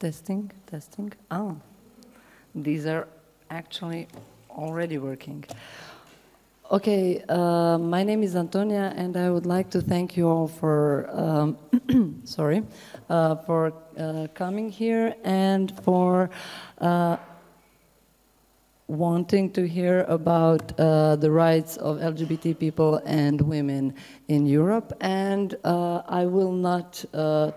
Testing, testing. Ah, these are actually already working. Okay, my name is Antonia, and I would like to thank you all for, for coming here and for wanting to hear about the rights of LGBT people and women in Europe. And I will not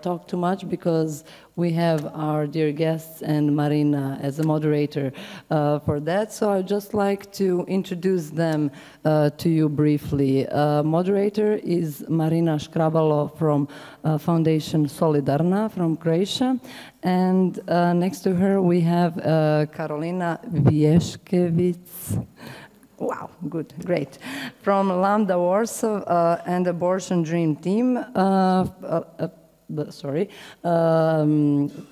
talk too much because we have our dear guests and Marina as a moderator for that. So I'd just like to introduce them to you briefly. Moderator is Marina Škrabalo from Foundation Solidarna from Croatia. And next to her we have Karolina Vješkevic. Wow, good, great. From Lambda Warsaw and Abortion Dream Team.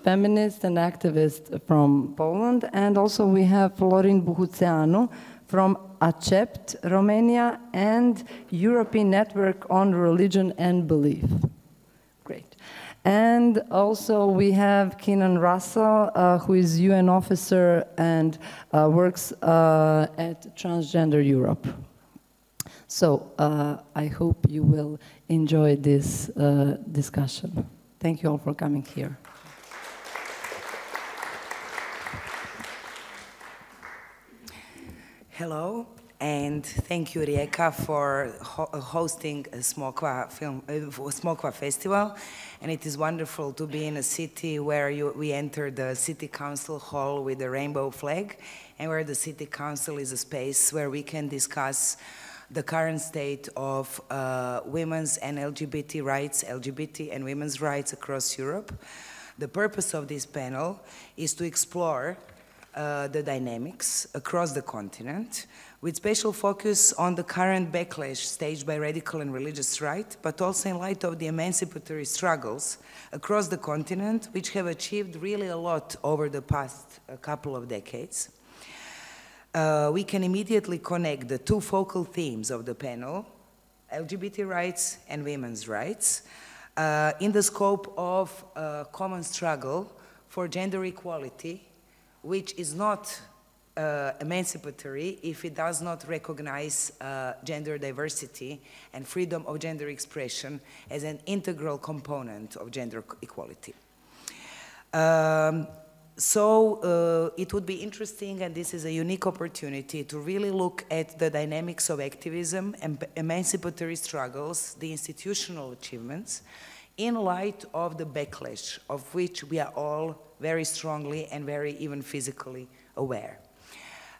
Feminist and activist from Poland. And also we have Florin Buhuceanu from ACEPT, Romania, and European Network on Religion and Belief. Great. And also we have Keenan Russell, who is UN officer and works at Transgender Europe. So I hope you will enjoy this discussion. Thank you all for coming here. Hello, and thank you, Rijeka, for hosting a Smokva festival. And it is wonderful to be in a city where we enter the city council hall with a rainbow flag, and where the city council is a space where we can discuss the current state of women's and LGBT rights, LGBT and women's rights across Europe. The purpose of this panel is to explore the dynamics across the continent, with special focus on the current backlash staged by radical and religious right, but also in light of the emancipatory struggles across the continent, which have achieved really a lot over the past couple of decades. We can immediately connect the two focal themes of the panel, LGBT rights and women's rights, in the scope of a common struggle for gender equality, which is not emancipatory if it does not recognize gender diversity and freedom of gender expression as an integral component of gender equality. So it would be interesting, and this is a unique opportunity, to really look at the dynamics of activism and emancipatory struggles, the institutional achievements, in light of the backlash of which we are all very strongly and very even physically aware.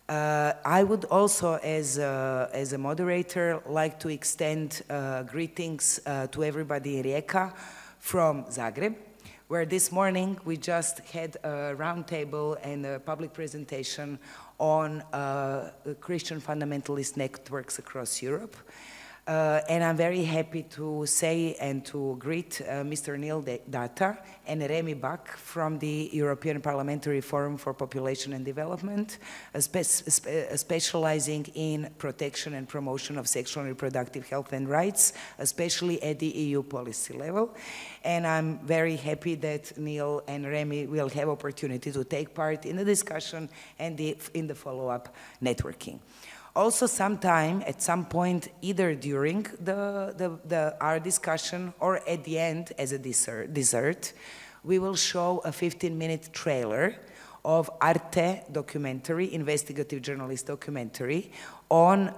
I would also, as a moderator, like to extend greetings to everybody in Rijeka from Zagreb, where this morning we just had a roundtable and a public presentation on Christian fundamentalist networks across Europe. And I'm very happy to say and to greet Mr. Neil Data and Remy Bach from the European Parliamentary Forum for Population and Development, specializing in protection and promotion of sexual and reproductive health and rights, especially at the EU policy level. And I'm very happy that Neil and Remy will have opportunity to take part in the discussion and in the follow-up networking. Also sometime, at some point, either during our discussion or at the end as a dessert, we will show a 15-minute trailer of Arte documentary, investigative journalist documentary, on,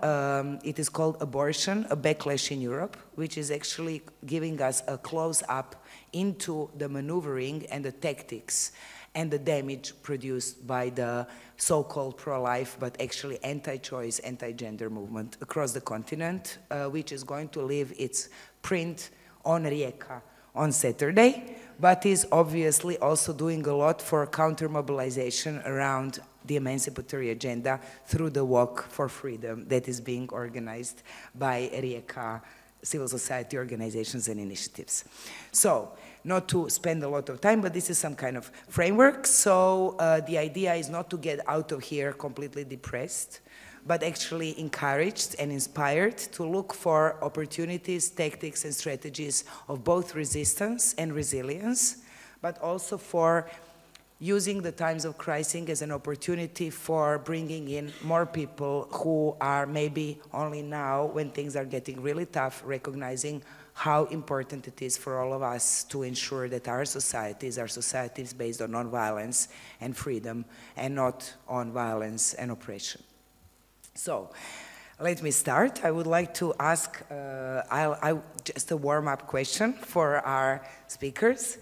it is called Abortion, a Backlash in Europe, which is actually giving us a close-up into the maneuvering and the tactics and the damage produced by the so-called pro-life, but actually anti-choice, anti-gender movement across the continent, which is going to leave its print on Rijeka on Saturday, but is obviously also doing a lot for counter-mobilization around the emancipatory agenda through the Walk for Freedom that is being organized by Rijeka civil society organizations and initiatives. So, not to spend a lot of time, but this is some kind of framework. So the idea is not to get out of here completely depressed, but actually encouraged and inspired to look for opportunities, tactics, and strategies of both resistance and resilience, but also for using the times of crisis as an opportunity for bringing in more people who are maybe only now, when things are getting really tough, recognizing how important it is for all of us to ensure that our societies are societies based on non-violence and freedom, and not on violence and oppression. So, let me start. I would like to ask just a warm-up question for our speakers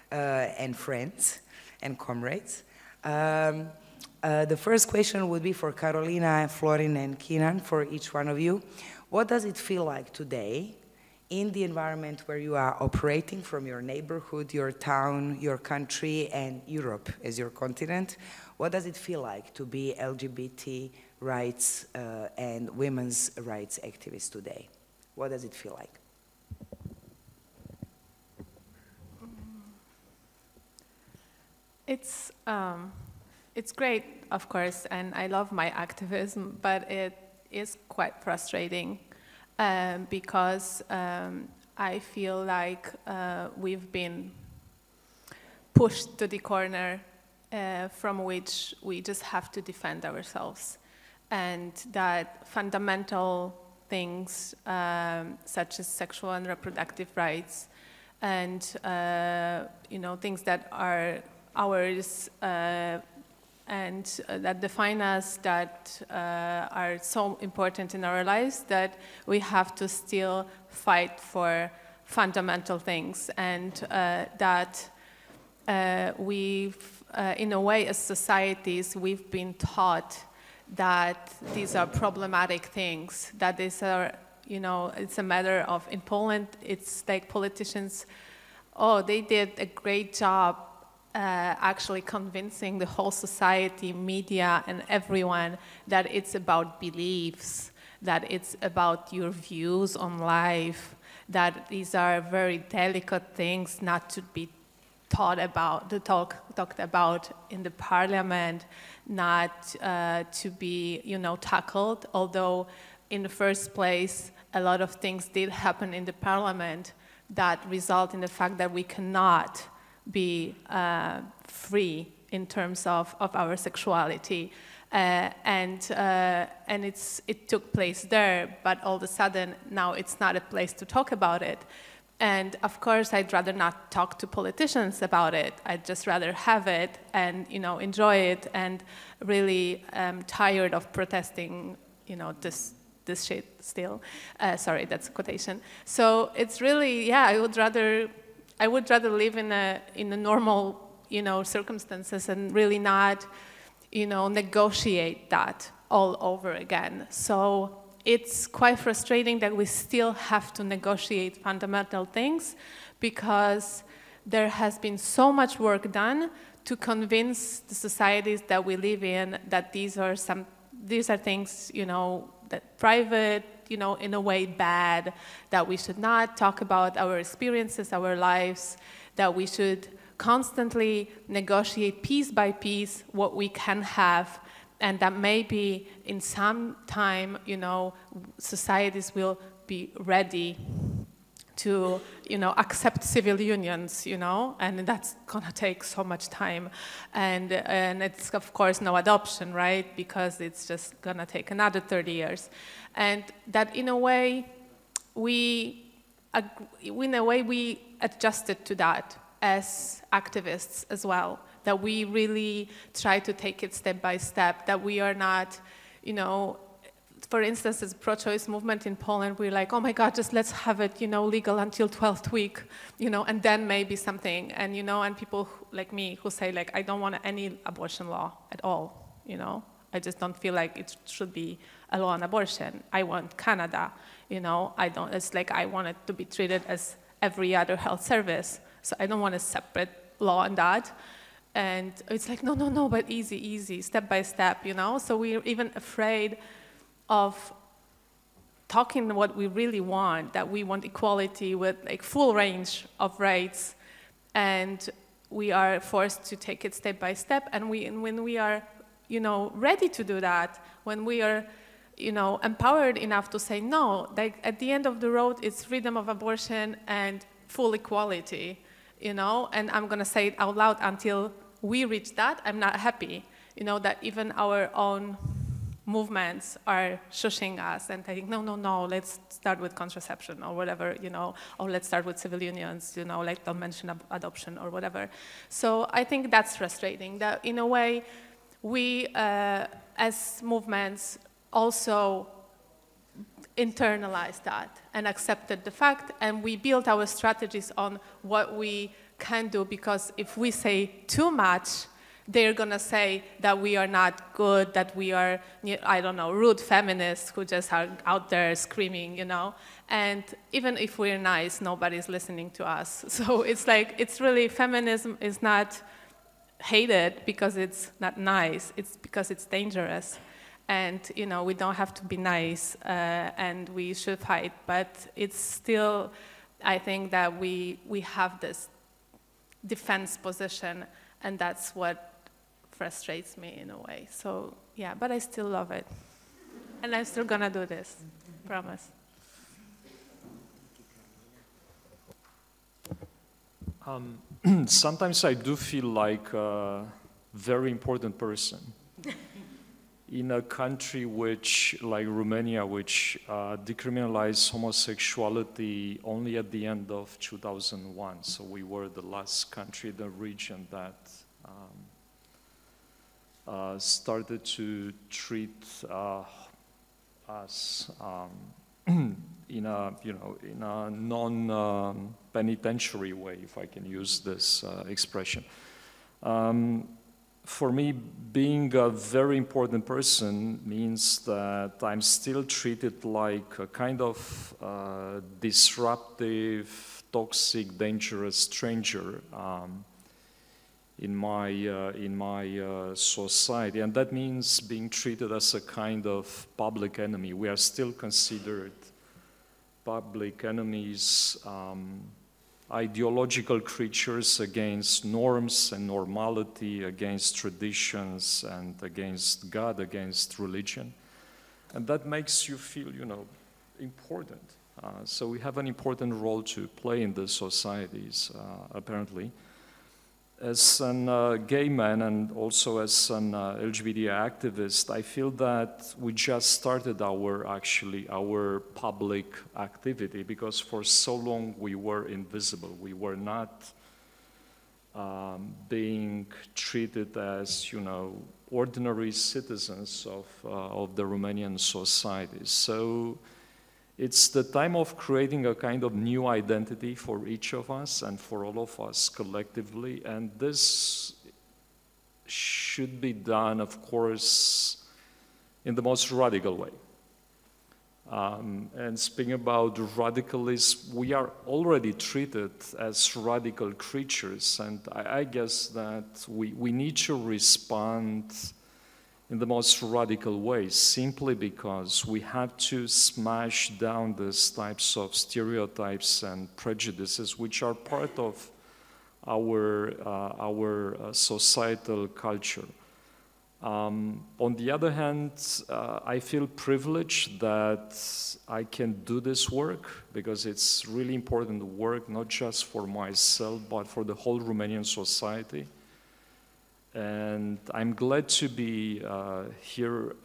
and friends and comrades. The first question would be for Carolina, Florin, and Keenan, for each one of you. What does it feel like today in the environment where you are operating from your neighborhood, your town, your country, and Europe as your continent? What does it feel like to be LGBT rights and women's rights activists today? What does it feel like? It's great, of course, and I love my activism, but it is quite frustrating because I feel like we've been pushed to the corner from which we just have to defend ourselves, and that fundamental things such as sexual and reproductive rights and things that are ours and that define us, that are so important in our lives, that we have to still fight for fundamental things, and that we've, in a way, as societies, we've been taught that these are problematic things, that these are, it's a matter of, in Poland, it's like politicians, they did a great job actually convincing the whole society, media, and everyone that it's about beliefs, that it's about your views on life, that these are very delicate things not to be talked about in the parliament, not to be, tackled, although in the first place, a lot of things did happen in the parliament that result in the fact that we cannot be free in terms of our sexuality. And it took place there, but all of a sudden, now it's not a place to talk about it. And of course, I'd rather not talk to politicians about it. I'd just rather have it and, enjoy it, and really tired of protesting, this shit still. Sorry, that's a quotation. So it's really, yeah, I would rather live in a normal, circumstances, and really not, negotiate that all over again. So it's quite frustrating that we still have to negotiate fundamental things, because there has been so much work done to convince the societies that we live in that these are things, that private, in a way bad, that we should not talk about our experiences, our lives, that we should constantly negotiate piece by piece what we can have, and that maybe in some time, societies will be ready to, accept civil unions, and that's gonna take so much time. And it's, of course, no adoption, right? Because it's just gonna take another 30 years. And that, in a way, we adjusted to that as activists as well, that we really try to take it step by step, that we are not, for instance, as pro-choice movement in Poland, we're like, oh my God, just let's have it, legal until 12th week, and then maybe something. And, and people like me who say, like, I don't want any abortion law at all, I just don't feel like it should be a law on abortion. I want Canada, it's like I want it to be treated as every other health service. So I don't want a separate law on that. And it's like, no, but easy, step by step, So we're even afraid of talking what we really want, that we want equality with like full range of rights, and we are forced to take it step by step. And when we are, ready to do that, when we are, empowered enough to say no, like at the end of the road, it's freedom of abortion and full equality, and I'm gonna say it out loud until we reach that, I'm not happy. You know, that even our own movements are shushing us and saying, no, no, no, let's start with contraception or whatever, you know, or let's start with civil unions, you know, like don't mention adoption or whatever. So I think that's frustrating, that in a way, we as movements also internalized that and accepted the fact, and we built our strategies on what we can do, because if we say too much, they're gonna say that we are not good, that we are, I don't know, rude feminists who just are out there screaming, you know. And even if we're nice, nobody's listening to us. So it's like, it's really, feminism is not hated because it's not nice, it's because it's dangerous. And, you know, we don't have to be nice and we should fight, but it's still, I think that we have this defense position, and that's what frustrates me in a way. So yeah, but I still love it. And I'm still gonna do this, promise. Sometimes I do feel like a very important person in a country which, like Romania, which decriminalized homosexuality only at the end of 2001. So we were the last country in the region that started to treat us in a, you know, in a non-penitentiary way, if I can use this expression. For me, being a very important person means that I'm still treated like a kind of disruptive, toxic, dangerous stranger in my society, and that means being treated as a kind of public enemy. We are still considered public enemies, ideological creatures against norms and normality, against traditions and against God, against religion. And that makes you feel, you know, important. So we have an important role to play in the societies, apparently. As a gay man and also as an LGBT activist, I feel that we just started our public activity, because for so long we were invisible. We were not being treated as, you know, ordinary citizens of the Romanian society. So it's the time of creating a kind of new identity for each of us and for all of us collectively. And this should be done, of course, in the most radical way. And speaking about radicalism, we are already treated as radical creatures. And I guess that we need to respond in the most radical way, simply because we have to smash down these types of stereotypes and prejudices which are part of our societal culture. On the other hand, I feel privileged that I can do this work, because it's really important work, not just for myself, but for the whole Romanian society. And I'm glad to be here.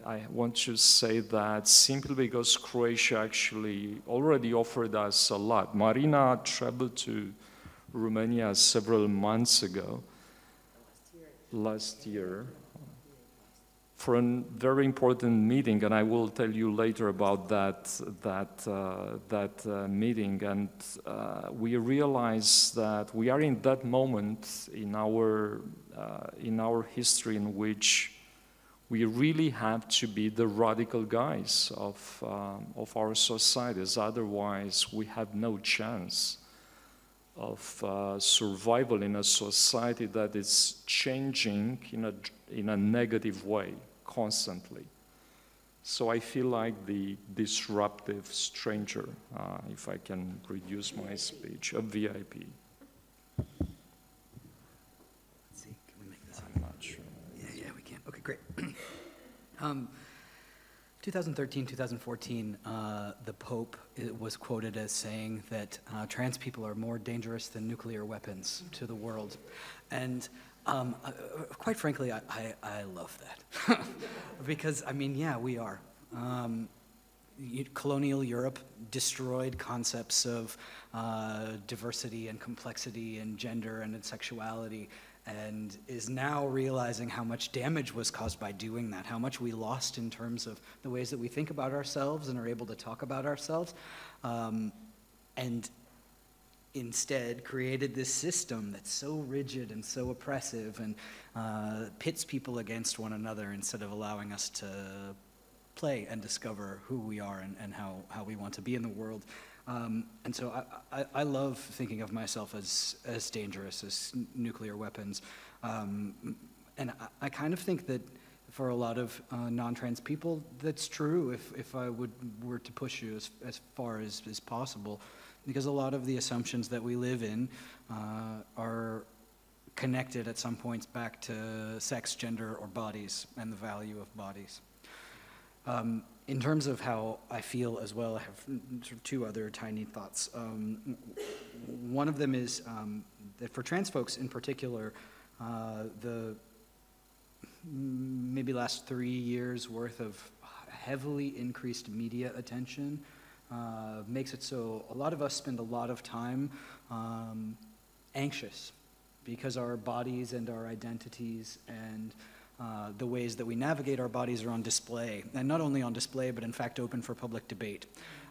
I want to say that simply because Croatia actually already offered us a lot. Marina traveled to Romania several months ago, last year, for a very important meeting, and I will tell you later about that meeting. And we realize that we are in that moment in our history in which we really have to be the radical guys of our societies. Otherwise, we have no chance of survival in a society that is changing in a negative way constantly. So I feel like the disruptive stranger, if I can reduce my speech, a VIP. Let's see, can we make this? I'm not sure. Yeah, we can. Okay, great. 2013, 2014, the Pope was quoted as saying that trans people are more dangerous than nuclear weapons to the world. And quite frankly, I love that. Because, I mean, yeah, we are. Colonial Europe destroyed concepts of diversity and complexity and gender and sexuality, and is now realizing how much damage was caused by doing that, how much we lost in terms of the ways that we think about ourselves and are able to talk about ourselves, and instead created this system that's so rigid and so oppressive and pits people against one another instead of allowing us to play and discover who we are and how we want to be in the world. And so I love thinking of myself as dangerous as nuclear weapons. And I kind of think that for a lot of non-trans people, that's true if I were to push you as far as possible, because a lot of the assumptions that we live in are connected at some points back to sex, gender, or bodies, and the value of bodies. In terms of how I feel as well, I have sort of two other tiny thoughts. One of them is that for trans folks in particular, the maybe last 3 years worth of heavily increased media attention makes it so a lot of us spend a lot of time anxious because our bodies and our identities and the ways that we navigate our bodies are on display, and not only on display, but in fact open for public debate.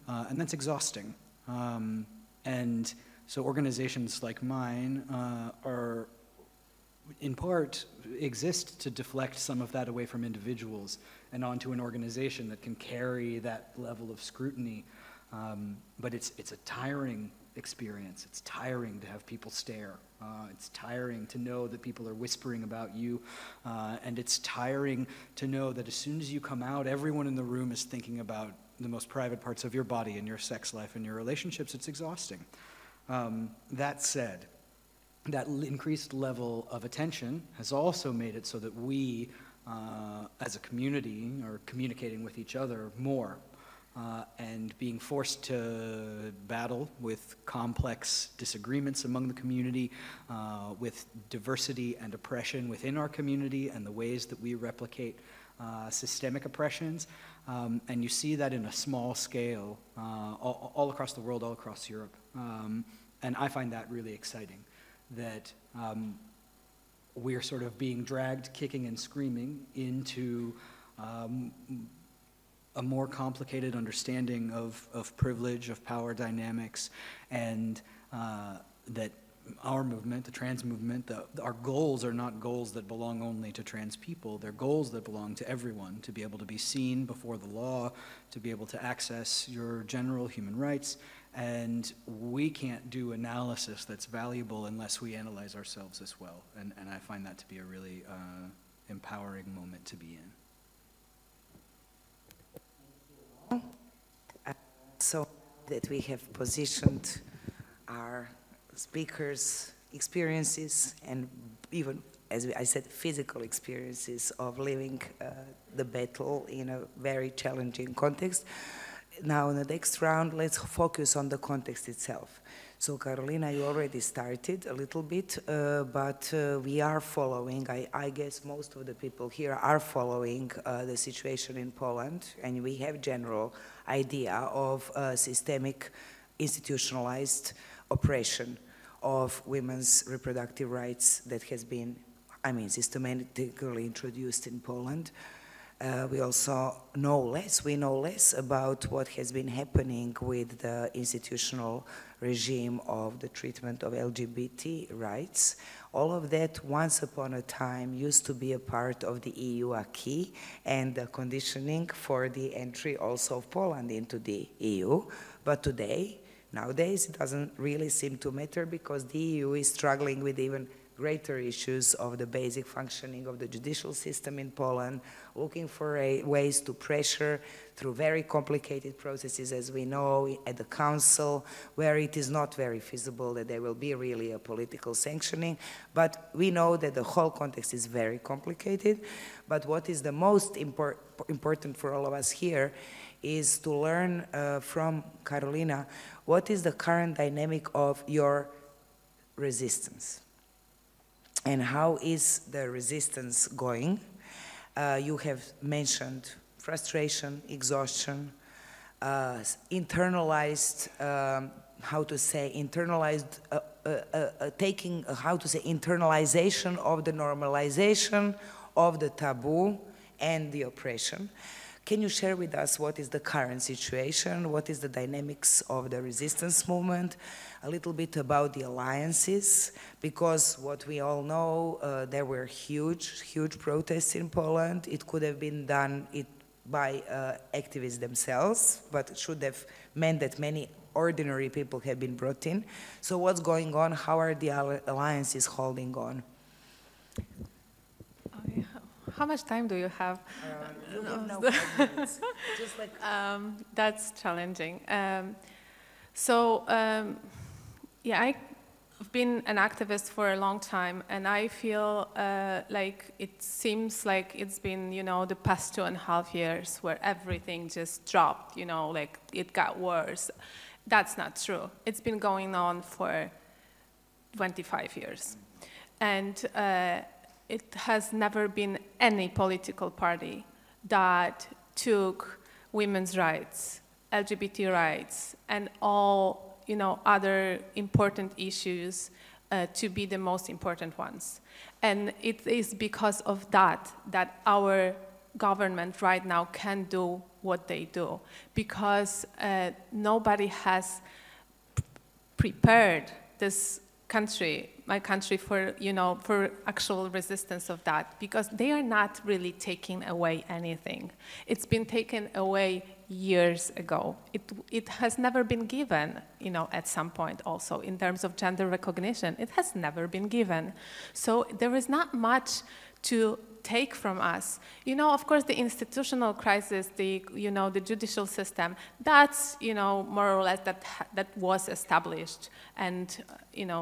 And that's exhausting. And so organizations like mine are, in part, exist to deflect some of that away from individuals and onto an organization that can carry that level of scrutiny. But it's a tiring experience. It's tiring to have people stare. It's tiring to know that people are whispering about you, and it's tiring to know that as soon as you come out, everyone in the room is thinking about the most private parts of your body and your sex life and your relationships. It's exhausting. That said, that increased level of attention has also made it so that we, as a community, are communicating with each other more. And being forced to battle with complex disagreements among the community, with diversity and oppression within our community and the ways that we replicate systemic oppressions. And you see that in a small scale all across the world, all across Europe. And I find that really exciting, that we're sort of being dragged kicking and screaming into a more complicated understanding of privilege, of power dynamics, and that our movement, the trans movement, our goals are not goals that belong only to trans people. They're goals that belong to everyone, to be able to be seen before the law, to be able to access your general human rights. And we can't do analysis that's valuable unless we analyze ourselves as well. And I find that to be a really empowering moment to be in. So that we have positioned our speakers' experiences and even, as I said, physical experiences of living the battle in a very challenging context. Now in the next round, let's focus on the context itself. So Carolina, you already started a little bit, but we are following, I guess most of the people here are following the situation in Poland, and we have general idea of systemic institutionalized oppression of women's reproductive rights that has been, systematically introduced in Poland. We also know less, we know less about what has been happening with the institutional regime of the treatment of LGBT rights. All of that, once upon a time, used to be a part of the EU acquis and the conditioning for the entry also of Poland into the EU. But today, nowadays, it doesn't really seem to matter because the EU is struggling with even greater issues of the basic functioning of the judicial system in Poland, looking for ways to pressure through very complicated processes, as we know, at the council, where it is not very feasible that there will be really a political sanctioning. But we know that the whole context is very complicated. But what is the most important for all of us here is to learn from Carolina, what is the current dynamic of your resistance? And how is the resistance going? You have mentioned frustration, exhaustion, internalized, internalization of the normalization of the taboo and the oppression. Can you share with us what is the current situation, what is the dynamics of the resistance movement, a little bit about the alliances, because what we all know, there were huge protests in Poland. It could have been done by activists themselves, but it should have meant that many ordinary people have been brought in. So what's going on? How are the alliances holding on? How much time do you have? You have no 5 minutes. Just like that's challenging. Yeah, I've been an activist for a long time, and I feel like it seems like it's been, the past 2.5 years where everything just dropped, like it got worse. That's not true. It's been going on for 25 years. And it has never been any political party that took women's rights, LGBT rights, and all other important issues to be the most important ones. And it is because of that our government right now can do what they do, because nobody has prepared this country, my country, for actual resistance of that, because they are not really taking away anything. It's been taken away years ago. It has never been given, at some point also in terms of gender recognition. It has never been given. So there is not much to take from us. Of course, the institutional crisis, the judicial system, that's, more or less that was established and,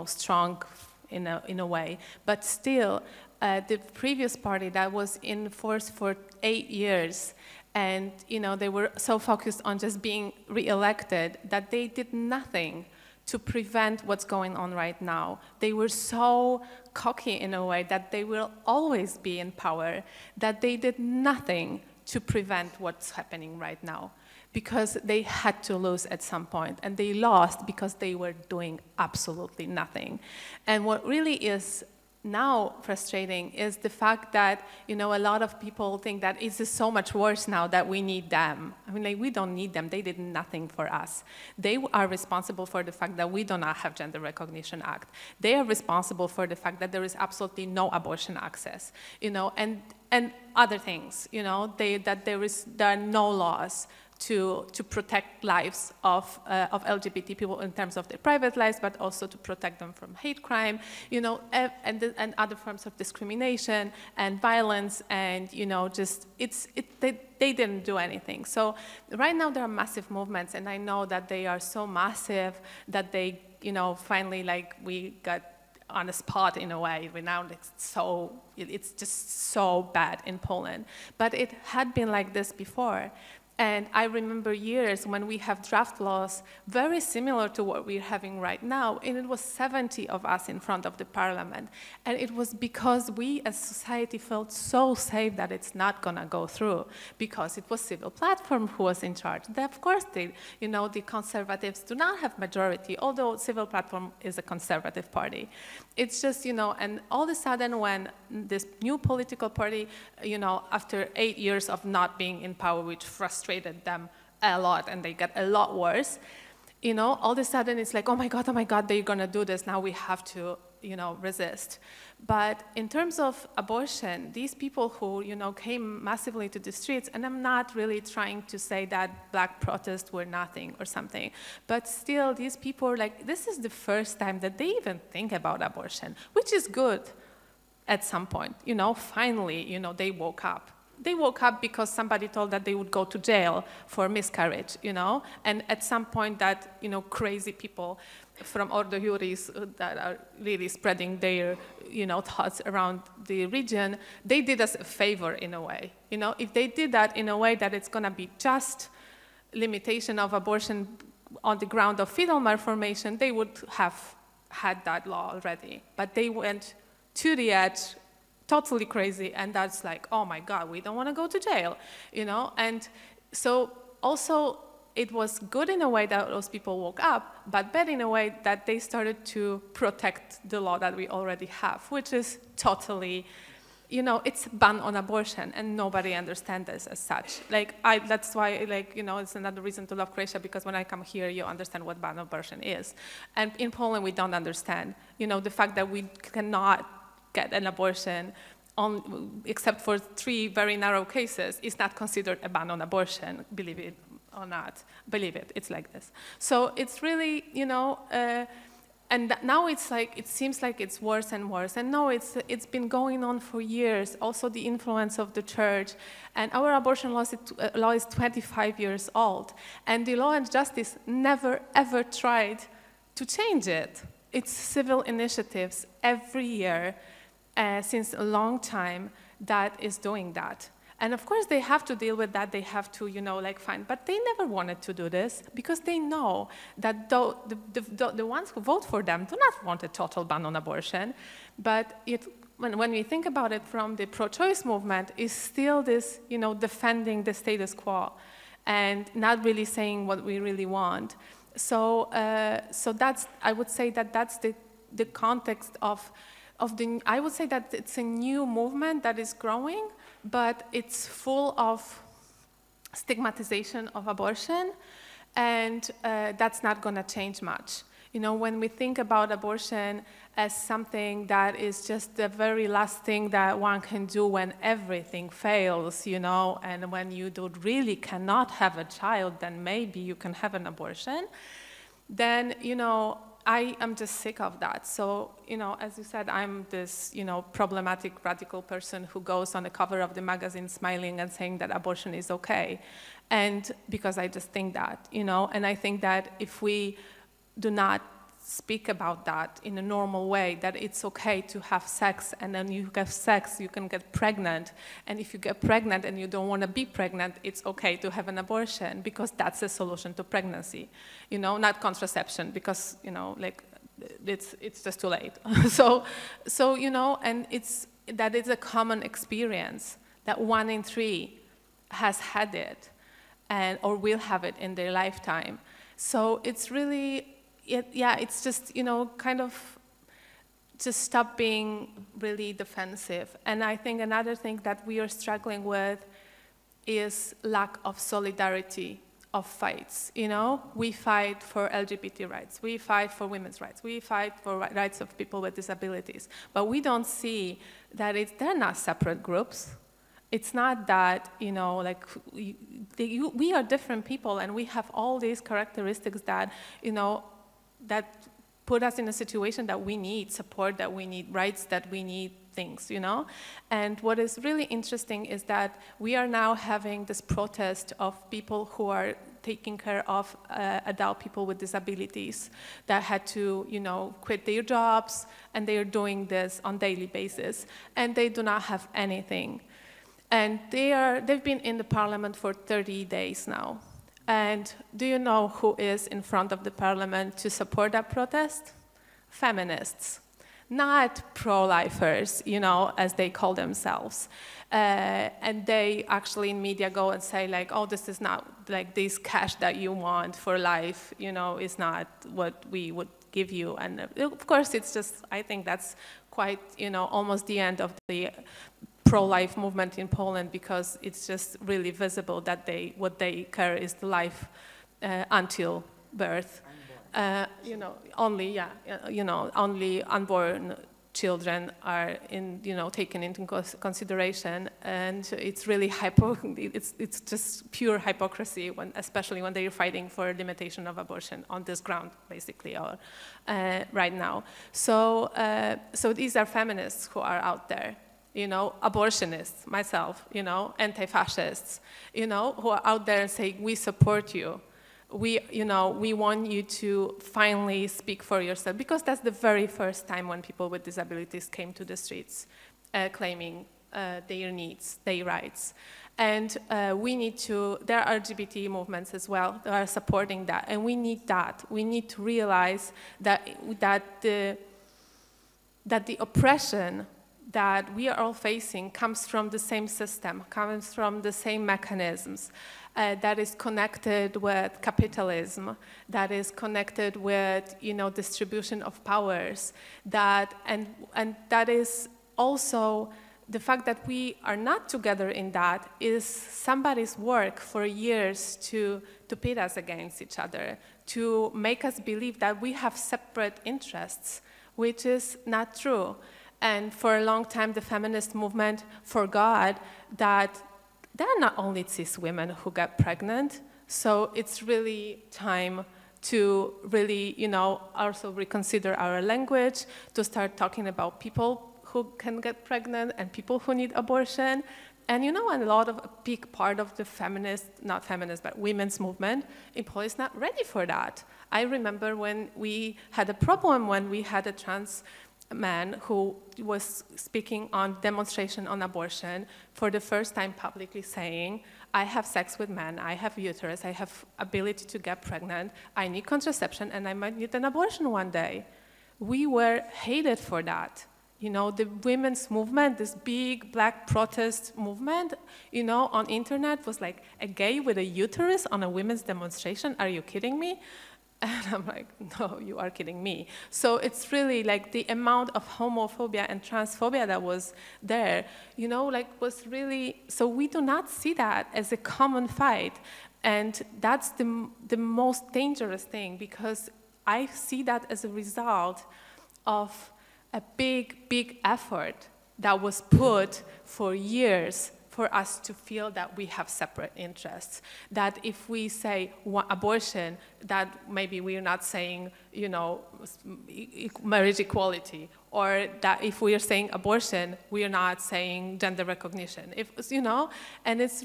strong in a way. But still, the previous party that was in force for 8 years, and, they were so focused on just being re-elected that they did nothing to prevent what's going on right now. They were so cocky in a way that they will always be in power, that they did nothing to prevent what's happening right now, because they had to lose at some point, and they lost because they were doing absolutely nothing. And what really is now frustrating is the fact that, a lot of people think that it's just so much worse now that we need them. I mean, we don't need them. They did nothing for us. They are responsible for the fact that we do not have Gender Recognition Act. They are responsible for the fact that there is absolutely no abortion access, and other things, that there are no laws to protect lives of LGBT people in terms of their private lives, but also to protect them from hate crime, and other forms of discrimination and violence, and they didn't do anything. So right now there are massive movements, and I know that they are so massive that they, finally, like, we got on the spot in a way. Now it's just so bad in Poland, but it had been like this before. And I remember years when we have draft laws very similar to what we're having right now, and it was 70 of us in front of the parliament. And it was because we as society felt so safe that it's not gonna go through, because it was Civil Platform who was in charge. Of course, the conservatives do not have majority, although Civil Platform is a conservative party. It's just, and all of a sudden when this new political party, after 8 years of not being in power, which frustrated them a lot, and they got a lot worse, you know, all of a sudden it's like, oh my God, they're gonna do this, now we have to, you know, resist. But in terms of abortion, these people who, you know, came massively to the streets, and I'm not really trying to say that black protests were nothing or something, but still these people are like, this is the first time that they even think about abortion, which is good at some point, you know, finally, you know, they woke up. They woke up because somebody told that they would go to jail for miscarriage, you know, and at some point that, you know, crazy people from Ordo Juris that are really spreading their, you know, thoughts around the region, they did us a favor in a way, you know. If they did that in a way that it's going to be just limitation of abortion on the ground of fetal malformation, they would have had that law already. But they went to the edge, totally crazy, and that's like, oh my God, we don't want to go to jail, you know? And so also it was good in a way that those people woke up, but bad in a way that they started to protect the law that we already have, which is totally, you know, it's a ban on abortion, and nobody understands this as such. Like, that's why, like, you know, it's another reason to love Croatia, because when I come here, you understand what ban on abortion is. And in Poland, we don't understand, you know, the fact that we cannot get an abortion except for 3 very narrow cases is not considered a ban on abortion, believe it or not. Believe it, it's like this. So it's really, you know, and now it's like, it seems like it's worse and worse. And no, it's been going on for years. Also the influence of the church. And our abortion law is 25 years old. And the Law and Justice never, ever tried to change it. It's civil initiatives every year since a long time that is doing that. And of course they have to deal with that, they have to, you know, like find, but they never wanted to do this because they know that the ones who vote for them do not want a total ban on abortion. But when we think about it from the pro-choice movement, is still this, you know, defending the status quo and not really saying what we really want. So, so that's, I would say that that's the context of the, I would say that it's a new movement that is growing, but it's full of stigmatization of abortion, and that's not going to change much. You know, when we think about abortion as something that is just the very last thing that one can do when everything fails, you know, and when you really cannot have a child, then maybe you can have an abortion, then, you know, I am just sick of that. So, you know, as you said, I'm this, you know, problematic radical person who goes on the cover of the magazine smiling and saying that abortion is okay. And because I just think that, you know, and I think that if we do not speak about that in a normal way, that it's okay to have sex, and then you have sex, you can get pregnant, and if you get pregnant and you don't want to be pregnant, it's okay to have an abortion, because that's a solution to pregnancy, you know, not contraception, because, you know, like, it's just too late. So, you know, and it's a common experience that 1 in 3 has had it, or will have it in their lifetime. So it's really, yeah, it's just, you know, kind of just stop being really defensive. And I think another thing that we are struggling with is lack of solidarity of fights, you know? We fight for LGBT rights, we fight for women's rights, we fight for rights of people with disabilities, but we don't see that they're not separate groups. It's not that, you know, like, we are different people, and we have all these characteristics that, you know, that put us in a situation that we need support, that we need rights, that we need things, you know? And what is really interesting is that we are now having this protest of people who are taking care of adult people with disabilities that had to, you know, quit their jobs, and they are doing this on a daily basis, and they do not have anything. And they've been in the parliament for 30 days now. And do you know who is in front of the parliament to support that protest? Feminists, not pro-lifers, you know, as they call themselves. And they actually in media go and say like, oh, this is not, like, this cash that you want for life, you know, is not what we would give you. And of course, it's just, I think that's quite, you know, almost the end of the pro-life movement in Poland, because it's just really visible that what they care is the life until birth. You know, only only unborn children are taken into consideration, and it's really it's just pure hypocrisy especially when they're fighting for limitation of abortion on this ground, basically, or right now. So these are feminists who are out there, abortionists, myself, anti-fascists, who are out there and saying, we support you. We want you to finally speak for yourself, because that's the very first time when people with disabilities came to the streets claiming their needs, their rights. And we need to, there are LGBT movements as well that are supporting that, and we need that. We need to realize that the oppression that we are all facing comes from the same system, comes from the same mechanisms. That is connected with capitalism, that is connected with, distribution of powers, and that is also the fact that we are not together in that is somebody's work for years to pit us against each other, to make us believe that we have separate interests, which is not true. And for a long time, the feminist movement forgot that there are not only cis women who get pregnant, so it's really time to really, also reconsider our language, to start talking about people who can get pregnant and people who need abortion. And a big part of the not feminist, but women's movement in Poland is not ready for that. I remember when we had a problem when we had a trans man who was speaking on demonstration on abortion for the first time publicly saying, I have sex with men, I have uterus, I have ability to get pregnant, I need contraception, and I might need an abortion one day. We were hated for that. The women's movement, this big black protest movement, on internet was like, a gay with a uterus on a women's demonstration? Are you kidding me? And I'm like, no, you are kidding me. So it's really like the amount of homophobia and transphobia that was there, was really, so we do not see that as a common fight. And that's the most dangerous thing, because I see that as a result of a big, big effort that was put for years for us to feel that we have separate interests. That if we say abortion, that maybe we're not saying, marriage equality, or that if we are saying abortion, we are not saying gender recognition. And it's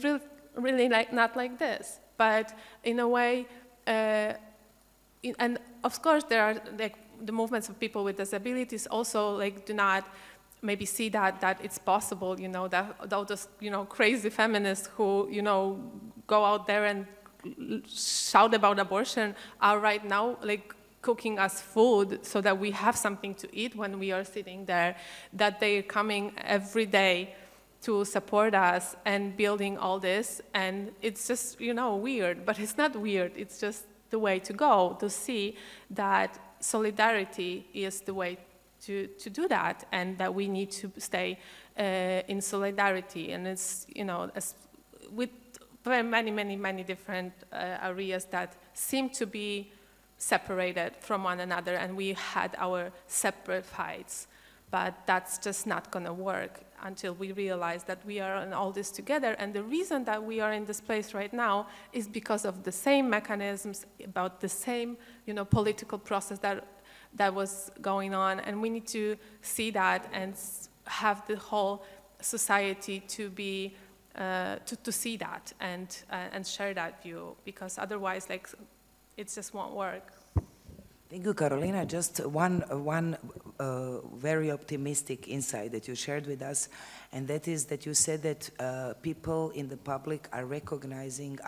really like not like this. But in a way, and of course there are like the movements of people with disabilities also do not maybe see that it's possible, that all those, crazy feminists who, go out there and shout about abortion are right now cooking us food so that we have something to eat when we are sitting there, that they're coming every day to support us and building all this. And it's just, weird, but it's not weird. It's just the way to go, to see that solidarity is the way to do that, and that we need to stay in solidarity. And it's, with very many different areas that seem to be separated from one another, and we had our separate fights. But that's just not going to work until we realize that we are in all this together. And the reason that we are in this place right now is because of the same mechanisms, about the same, political process that was going on, and we need to see that and have the whole society to be to see that and share that view, because otherwise, it just won't work. Thank you, Carolina. Just one very optimistic insight that you shared with us, and that is that you said that people in the public are recognizing,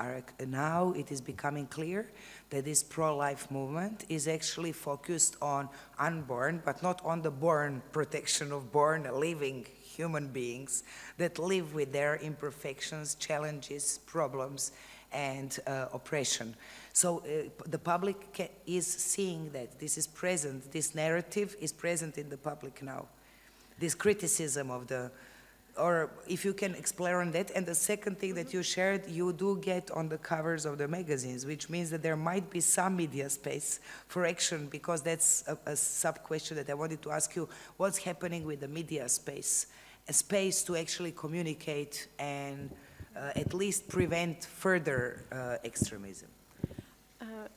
now it is becoming clear that this pro-life movement is actually focused on unborn, but not on the born, protection of born, living human beings that live with their imperfections, challenges, problems, and oppression. So the public is seeing that this is present, this narrative is present in the public now. This criticism of or if you can explain on that. And the second thing that you shared, you do get on the covers of the magazines, which means that there might be some media space for action, because that's a sub-question that I wanted to ask you. What's happening with the media space? A space to actually communicate and at least prevent further extremism.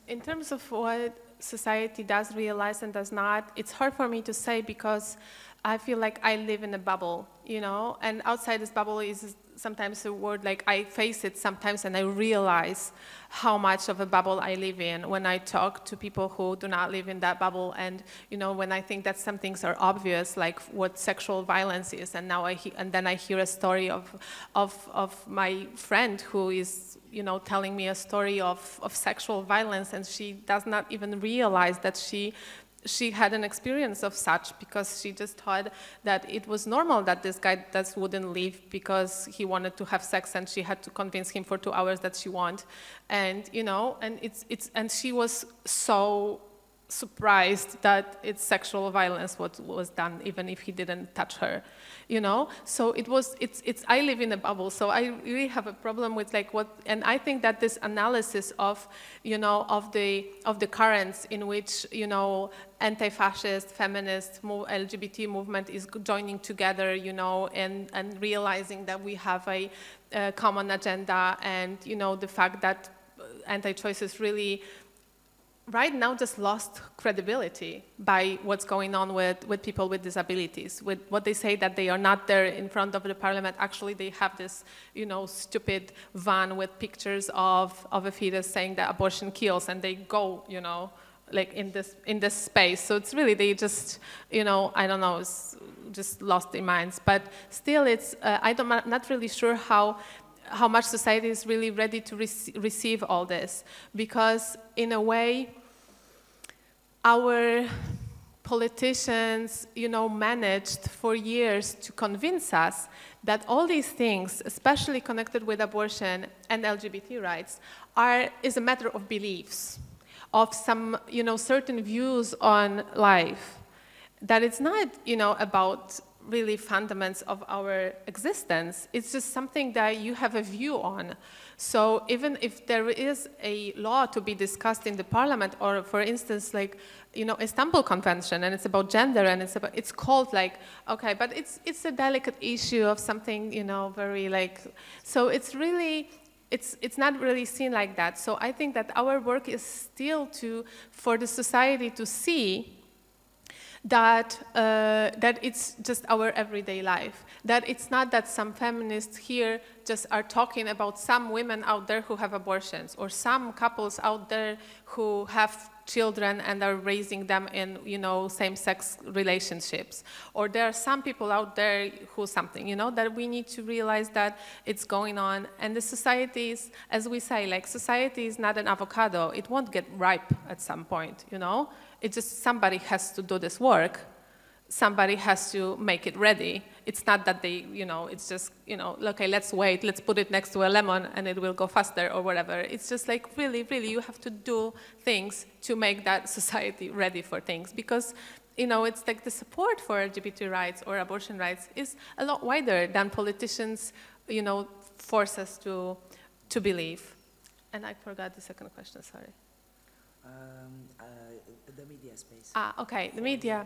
In terms of what society does realize and does not, it's hard for me to say, because I feel like I live in a bubble, you know, and outside this bubble is sometimes a word, like I face it sometimes and I realize how much of a bubble I live in when I talk to people who do not live in that bubble. And, you know, when I think that some things are obvious, like what sexual violence is, and now then I hear a story of my friend who is, you know, telling me a story of sexual violence, and she does not even realize that she had an experience of such, because she just thought that it was normal that this guy just wouldn't leave because he wanted to have sex, and she had to convince him for 2 hours that she wanted. And, you know, and she was so surprised that it's sexual violence what was done, even if he didn't touch her, you know. So I live in a bubble, so I really have a problem with like and I think that this analysis of, you know, of the currents in which, you know, anti-fascist, feminist, LGBT movement is joining together, you know, and realizing that we have a common agenda, and, you know, the fact that anti-choice is really right now just lost credibility by what's going on with people with disabilities, with what they say that they are not there in front of the parliament. Actually, they have this, you know, stupid van with pictures of a fetus saying that abortion kills, and they go, you know, like in this space. So it's really, they just, you know, I don't know, it's just lost their minds. But still, it's, I'm not really sure how much society is really ready to receive all this, because in a way, our politicians, you know, managed for years to convince us that all these things, especially connected with abortion and LGBT rights, is a matter of beliefs, of some, you know, certain views on life, that it's not, you know, about really fundamentals of our existence. It's just something that you have a view on. So even if there is a law to be discussed in the parliament, or for instance, like, you know, Istanbul Convention, and it's about gender, and it's called like, okay, but it's a delicate issue of something, you know, very like, so it's really, it's not really seen like that. So I think that our work is still for the society to see that it's just our everyday life, that it's not that some feminists here just are talking about some women out there who have abortions, or some couples out there who have children and are raising them in, you know, same-sex relationships, or there are some people out there who something, you know, that we need to realize that it's going on. And the society is, as we say, like, society is not an avocado. It won't get ripe at some point, you know. It's just somebody has to do this work. Somebody has to make it ready. It's not that they, you know, it's just, you know, okay, let's wait, let's put it next to a lemon and it will go faster or whatever. It's just like, really, really, you have to do things to make that society ready for things. Because, you know, it's like the support for LGBT rights or abortion rights is a lot wider than politicians, you know, force us to believe. And I forgot the second question, sorry. The media space. Okay, the media.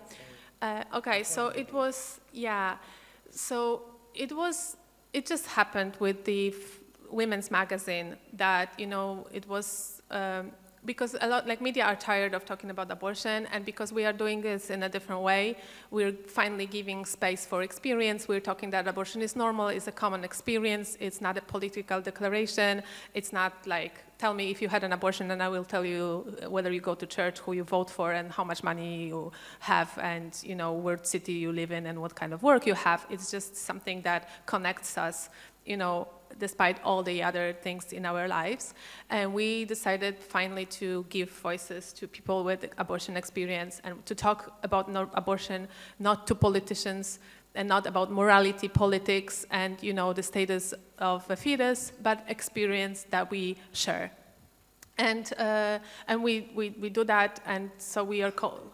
Okay, so it was, yeah. So it just happened with the women's magazine that, you know, it was, because a lot, like, media are tired of talking about abortion, and because we are doing this in a different way, we're finally giving space for experience. We're talking that abortion is normal, it's a common experience, it's not a political declaration, it's not like, tell me if you had an abortion and I will tell you whether you go to church, who you vote for, and how much money you have, and, you know, what city you live in and what kind of work you have. It's just something that connects us, you know, despite all the other things in our lives. And we decided finally to give voices to people with abortion experience, and to talk about abortion, not to politicians, and not about morality, politics, and, you know, the status of a fetus, but experience that we share. And we do that, and so we are called.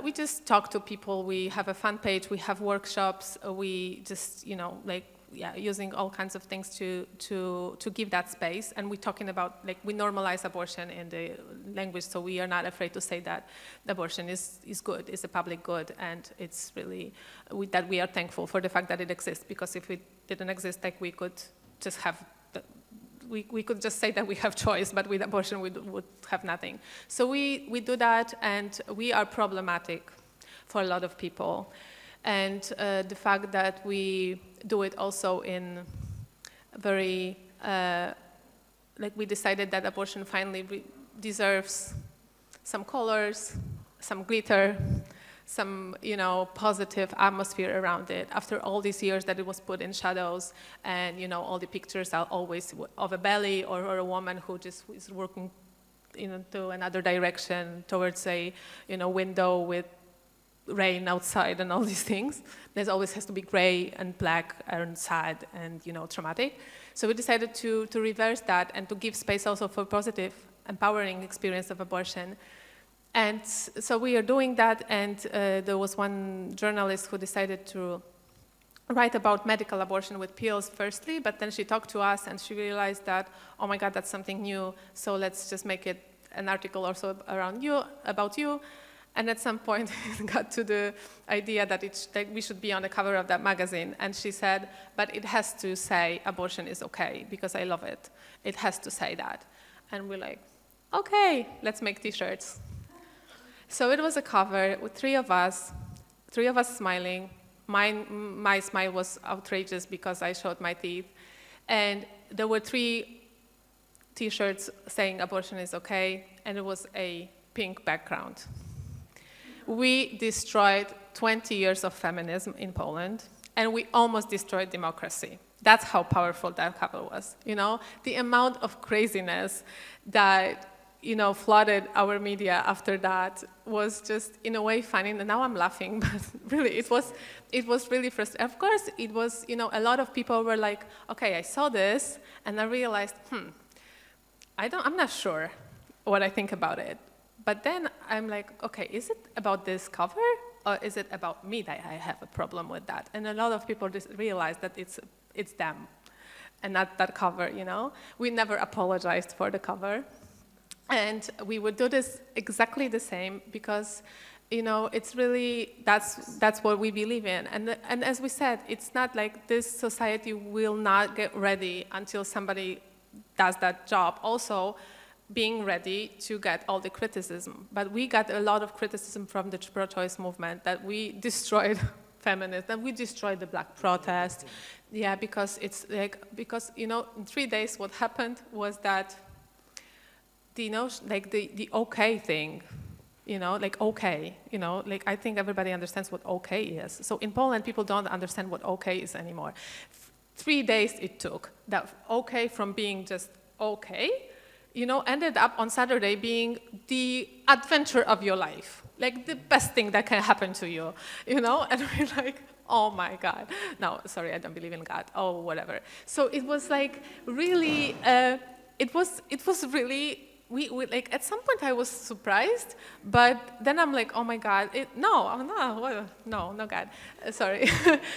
We just talk to people. We have a fan page. We have workshops. We just, you know, like, yeah, using all kinds of things to give that space. And we're talking about, like, we normalize abortion in the language, so we are not afraid to say that abortion is good, is a public good, and it's really, that we are thankful for the fact that it exists, because if it didn't exist, like, we could just have, we could just say that we have choice, but with abortion we would have nothing. So we do that, and we are problematic for a lot of people. And the fact that we do it also in very, like, we decided that abortion finally deserves some colors, some glitter, some, you know, positive atmosphere around it. After all these years that it was put in shadows, and, you know, all the pictures are always of a belly or a woman who just is working, you know, to another direction towards a, you know, window with rain outside and all these things. There's always has to be gray and black and sad and, you know, traumatic. So we decided to reverse that and to give space also for positive, empowering experience of abortion. And so we are doing that, and there was one journalist who decided to write about medical abortion with pills firstly, but then she talked to us and she realized that, oh my God, that's something new, so let's just make it an article also around you, about you. And at some point it got to the idea that, that we should be on the cover of that magazine. And she said, but it has to say abortion is okay, because I love it. It has to say that. And we're like, okay, let's make t-shirts. So it was a cover with three of us smiling. My smile was outrageous because I showed my teeth. And there were 3 t-shirts saying abortion is okay, and it was a pink background. We destroyed 20 years of feminism in Poland, and we almost destroyed democracy. That's how powerful that cover was. You know, the amount of craziness that, you know, flooded our media after that was just, in a way, funny. And now I'm laughing, but really, it was really frustrating. Of course, it was, you know, a lot of people were like, okay, I saw this, and I realized, I'm not sure what I think about it. But then I'm like, okay, is it about this cover, or is it about me that I have a problem with that? And a lot of people just realized that it's them, and not that cover, you know? We never apologized for the cover. And we would do this exactly the same because, you know, it's really, that's what we believe in. And as we said, it's not like this society will not get ready until somebody does that job. Also, being ready to get all the criticism. But we got a lot of criticism from the pro-choice movement that we destroyed feminism, that we destroyed the black protest. Yeah, because it's like, because, you know, in 3 days what happened was that, you know, like the okay thing, you know, like okay, you know, like I think everybody understands what okay is. So in Poland, people don't understand what okay is anymore. 3 days it took. That okay from being just okay, you know, ended up on Saturday being the adventure of your life. Like the best thing that can happen to you, you know? And we're like, oh my God. No, sorry, I don't believe in God. Oh, whatever. So it was like really, it was really, we like at some point I was surprised, but then I'm like, oh my God, no, God, sorry.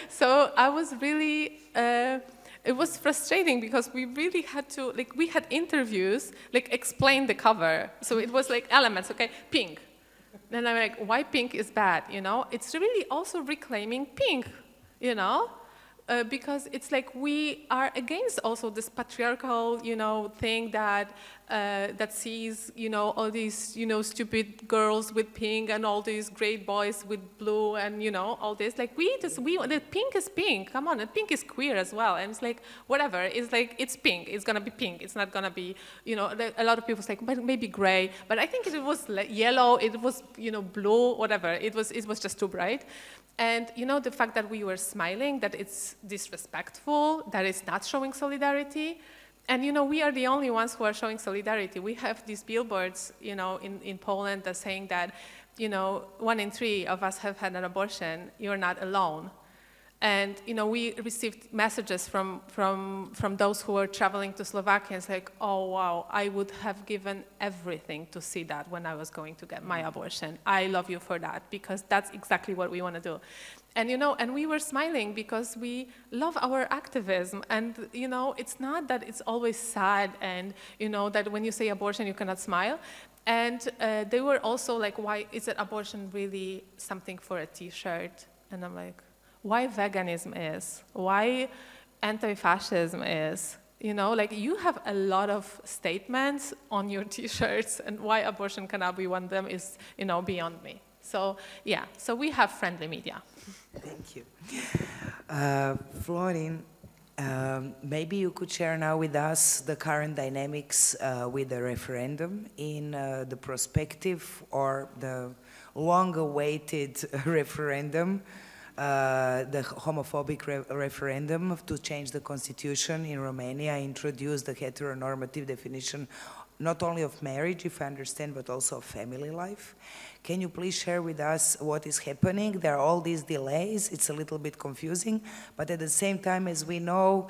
So I was really, it was frustrating because we really had to, like we had interviews, like explain the cover. So it was like elements, okay, pink. Then I'm like, why pink is bad, you know? It's really also reclaiming pink, you know? Because it's like we are against also this patriarchal, you know, thing that that sees, you know, all these, you know, stupid girls with pink and all these great boys with blue and, you know, all this. Like the pink is pink. Come on, the pink is queer as well. And it's like whatever. It's like it's pink. It's gonna be pink. It's not gonna be, you know. A lot of people say, but maybe gray. But I think it was like yellow. It was, you know, blue. Whatever. It was just too bright. And, you know, the fact that we were smiling, that it's disrespectful, that it's not showing solidarity. And, you know, we are the only ones who are showing solidarity. We have these billboards, you know, in Poland that saying that, you know, 1 in 3 of us have had an abortion. You're not alone. And we received messages from those who were traveling to Slovakia. It's like, oh wow, I would have given everything to see that when I was going to get my abortion. I love you for that, because that's exactly what we want to do. And and we were smiling because we love our activism. And it's not that it's always sad, and that when you say abortion you cannot smile. And they were also like, why is it abortion really something for a T-shirt? And I'm like, why veganism is, why anti-fascism is, like you have a lot of statements on your T-shirts, and why abortion cannot be one of them is, beyond me. So yeah, so we have friendly media. Thank you. Florin, maybe you could share now with us the current dynamics with the referendum in the perspective or the long-awaited referendum, the homophobic referendum to change the constitution in Romania, introduced the heteronormative definition not only of marriage, if I understand, but also of family life. Can you please share with us what is happening? There are all these delays. It's a little bit confusing, but at the same time, as we know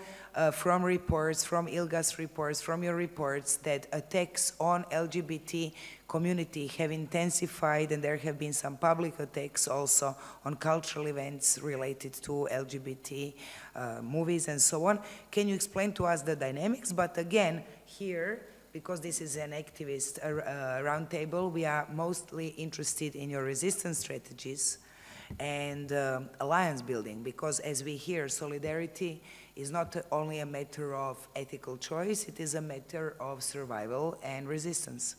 from reports, from ILGA's reports, from your reports, that attacks on LGBT community have intensified, and there have been some public attacks also on cultural events related to LGBT movies and so on. Can you explain to us the dynamics? But again, here, because this is an activist roundtable, we are mostly interested in your resistance strategies and alliance building, because as we hear, solidarity is not only a matter of ethical choice, it is a matter of survival and resistance.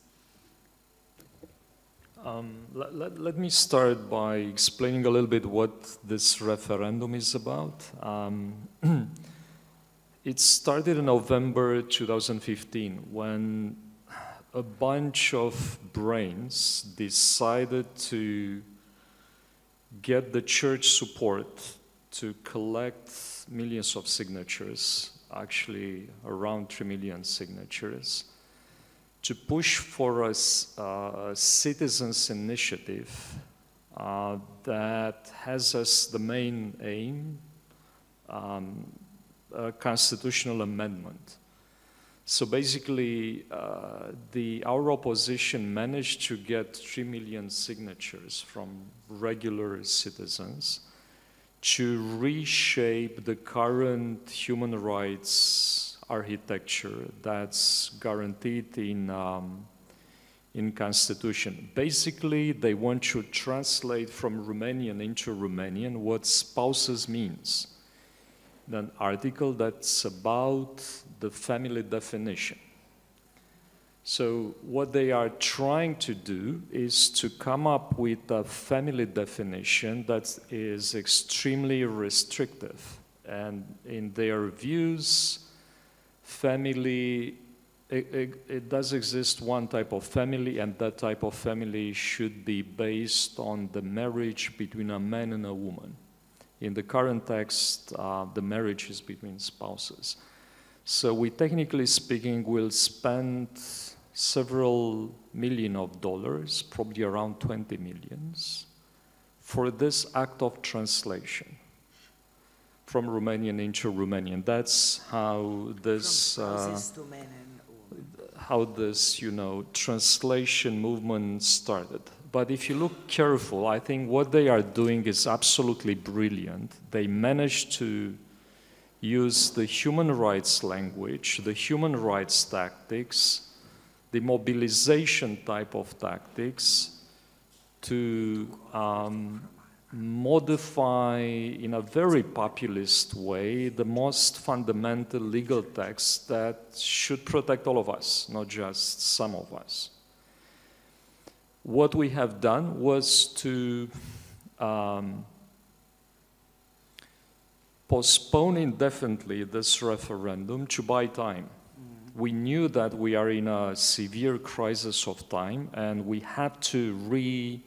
Let me start by explaining a little bit what this referendum is about. It started in November 2015 when a bunch of brains decided to get the church support to collect millions of signatures, actually around 3 million signatures, to push for a citizens' initiative that has as the main aim a constitutional amendment. So basically, our opposition managed to get 3 million signatures from regular citizens to reshape the current human rights architecture that's guaranteed in Constitution. Basically, they want to translate from Romanian into Romanian what spouses means. An article that's about the family definition. So what they are trying to do is to come up with a family definition that is extremely restrictive. And in their views, family, it does exist one type of family, and that type of family should be based on the marriage between a man and a woman. In the current text, the marriage is between spouses. So we, technically speaking, will spend several million of dollars, probably around 20 millions, for this act of translation from Romanian into Romanian. That's how this, translation movement started. But if you look careful, I think what they are doing is absolutely brilliant. They managed to use the human rights language, the human rights tactics, the mobilization type of tactics to modify in a very populist way the most fundamental legal text that should protect all of us, not just some of us. What we have done was to postpone indefinitely this referendum to buy time. We knew that we are in a severe crisis of time, and we had to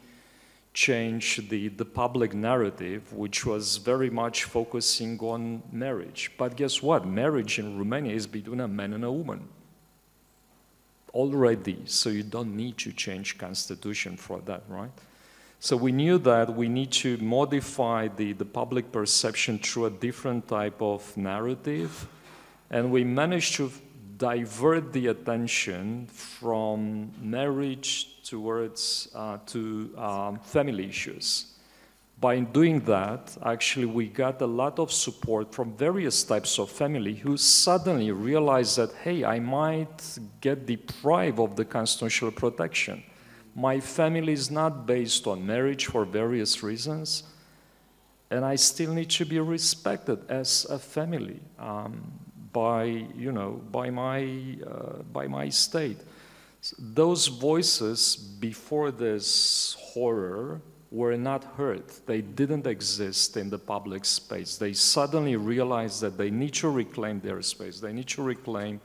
change the public narrative, which was very much focusing on marriage. But guess what? Marriage in Romania is between a man and a woman already, so you don't need to change constitution for that, right? So we knew that we need to modify the public perception through a different type of narrative, and we managed to divert the attention from marriage towards family issues. By doing that, actually, we got a lot of support from various types of family who suddenly realized that, hey, I might get deprived of the constitutional protection. My family is not based on marriage for various reasons, and I still need to be respected as a family by my state. Those voices before this horror were not heard. They didn't exist in the public space. They suddenly realized that they need to reclaim their space. They need to reclaim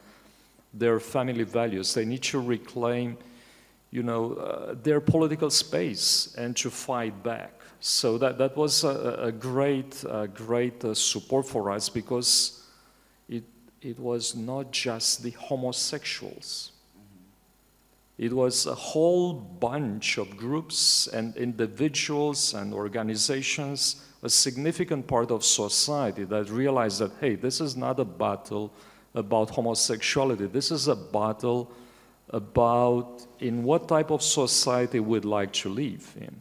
their family values. They need to reclaim, their political space and to fight back. So that was a great support for us, because it was not just the homosexuals. It was a whole bunch of groups and individuals and organizations, a significant part of society that realized that, hey, this is not a battle about homosexuality. This is a battle about in what type of society we'd like to live in.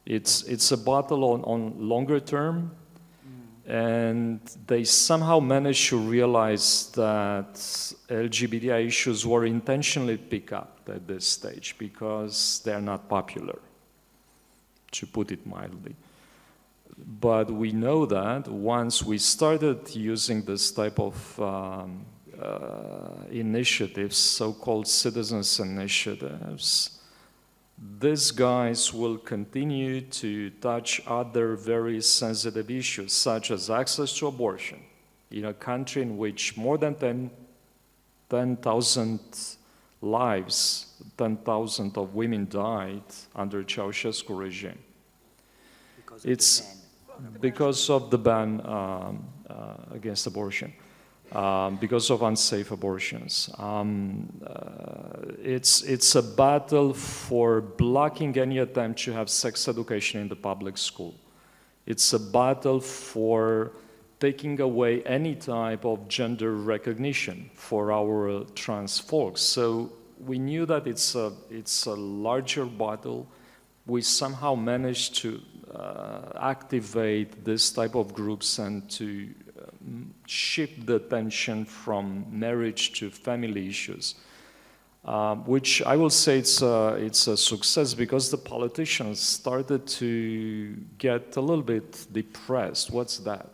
It's a battle on longer term, and they somehow managed to realize that LGBTI issues were intentionally picked up at this stage because they're not popular, to put it mildly. But we know that once we started using this type of initiatives, so-called citizens initiatives, these guys will continue to touch other very sensitive issues, such as access to abortion, in a country in which more than 10,000 lives, 10,000 of women died under Ceausescu regime. Because of the ban against abortion. Because of unsafe abortions. It's a battle for blocking any attempt to have sex education in the public school. It's a battle for taking away any type of gender recognition for our trans folks. So we knew that it's a larger battle. We somehow managed to activate this type of groups and to shift the attention from marriage to family issues, which I will say it's a success, because the politicians started to get a little bit depressed. What's that?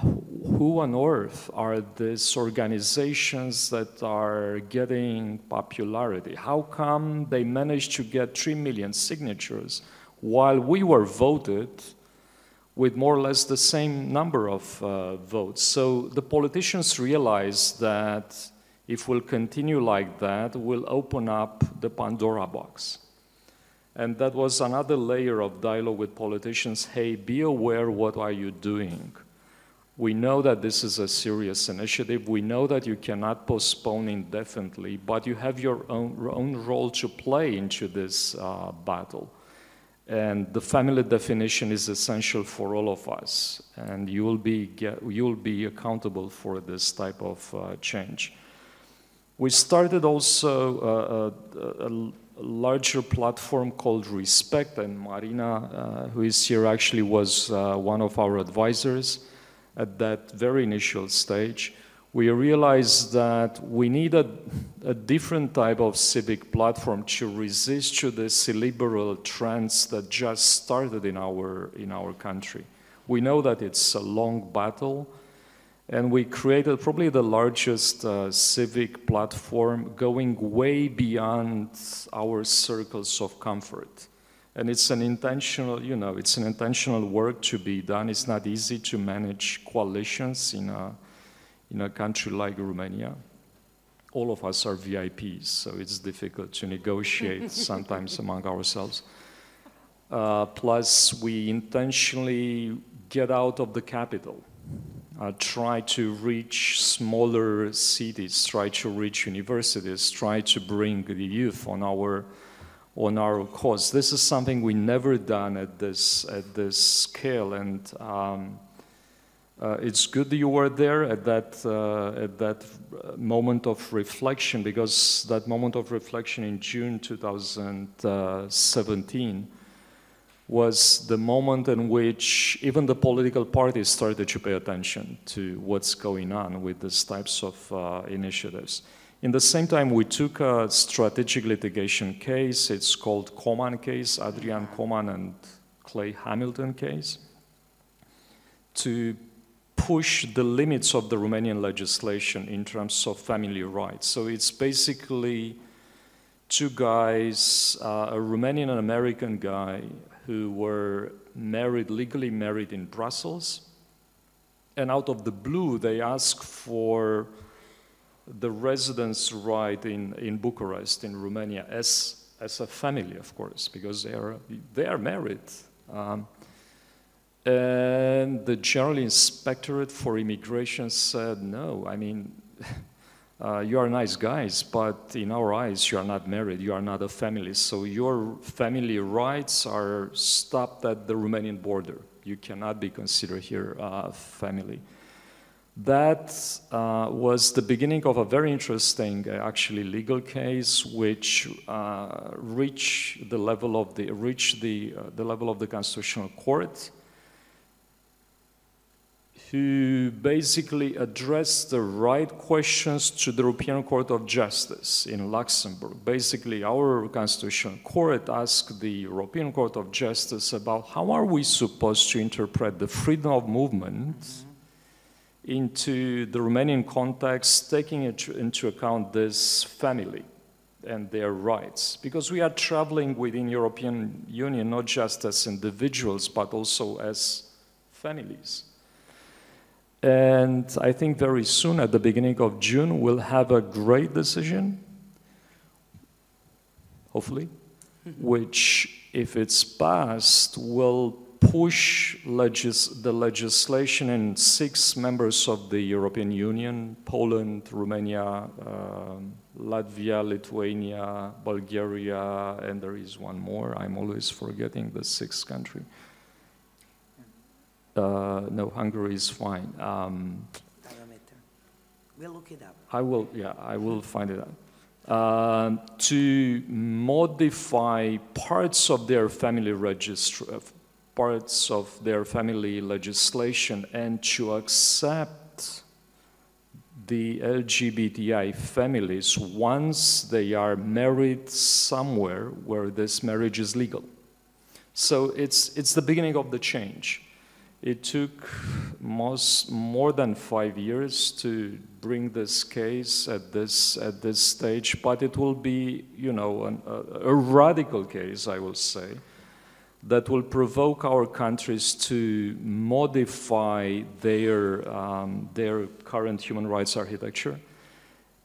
Who on earth are these organizations that are getting popularity? How come they managed to get 3 million signatures while we were voted with more or less the same number of votes? So the politicians realized that if we'll continue like that, we'll open up the Pandora box. And that was another layer of dialogue with politicians. Hey, be aware, what are you doing? We know that this is a serious initiative. We know that you cannot postpone indefinitely, but you have your own role to play into this battle. And the family definition is essential for all of us, and you will be accountable for this type of change. We started also a larger platform called Respect, and Marina, who is here, actually was one of our advisors at that very initial stage. We realized that we need a different type of civic platform to resist to the illiberal trends that just started in our country. We know that it's a long battle, and we created probably the largest civic platform, going way beyond our circles of comfort. And it's an intentional, it's an intentional work to be done. It's not easy to manage coalitions in a country like Romania. All of us are VIPs, so it's difficult to negotiate sometimes among ourselves. Plus, we intentionally get out of the capital, try to reach smaller cities, try to reach universities, try to bring the youth on on our cause. This is something we never done at this scale, and it's good that you were there at that moment of reflection, because that moment of reflection in June 2017 was the moment in which even the political parties started to pay attention to what's going on with these types of initiatives. In the same time, we took a strategic litigation case. It's called Coman case, Adrian Coman and Clay Hamilton case, to push the limits of the Romanian legislation in terms of family rights. So it's basically two guys, a Romanian and American guy, who were married, legally married in Brussels, and out of the blue, they asked for the residence right in Bucharest, in Romania, as a family, of course, because they are married. And the General Inspectorate for Immigration said, no, I mean, you are nice guys, but in our eyes, you are not married, you are not a family, so your family rights are stopped at the Romanian border. You cannot be considered here a family. That was the beginning of a very interesting, actually, legal case, which reached the level of the Constitutional Court, who basically addressed the right questions to the European Court of Justice in Luxembourg. Basically, our Constitutional Court asked the European Court of Justice about how are we supposed to interpret the freedom of movement into the Romanian context, taking into account this family and their rights. Because we are traveling within European Union, not just as individuals, but also as families. And I think very soon, at the beginning of June, we'll have a great decision, hopefully, which, if it's passed, will push the legislation in 6 members of the European Union: Poland, Romania, Latvia, Lithuania, Bulgaria, and there is one more. I'm always forgetting the 6th country. No, Hungary is fine. We'll look it up. I will find it out. To modify parts of their family legislation and to accept the LGBTI families once they are married somewhere where this marriage is legal. So it's the beginning of the change. It took more than 5 years to bring this case at this stage, but it will be, you know, a radical case, I will say, that will provoke our countries to modify their current human rights architecture.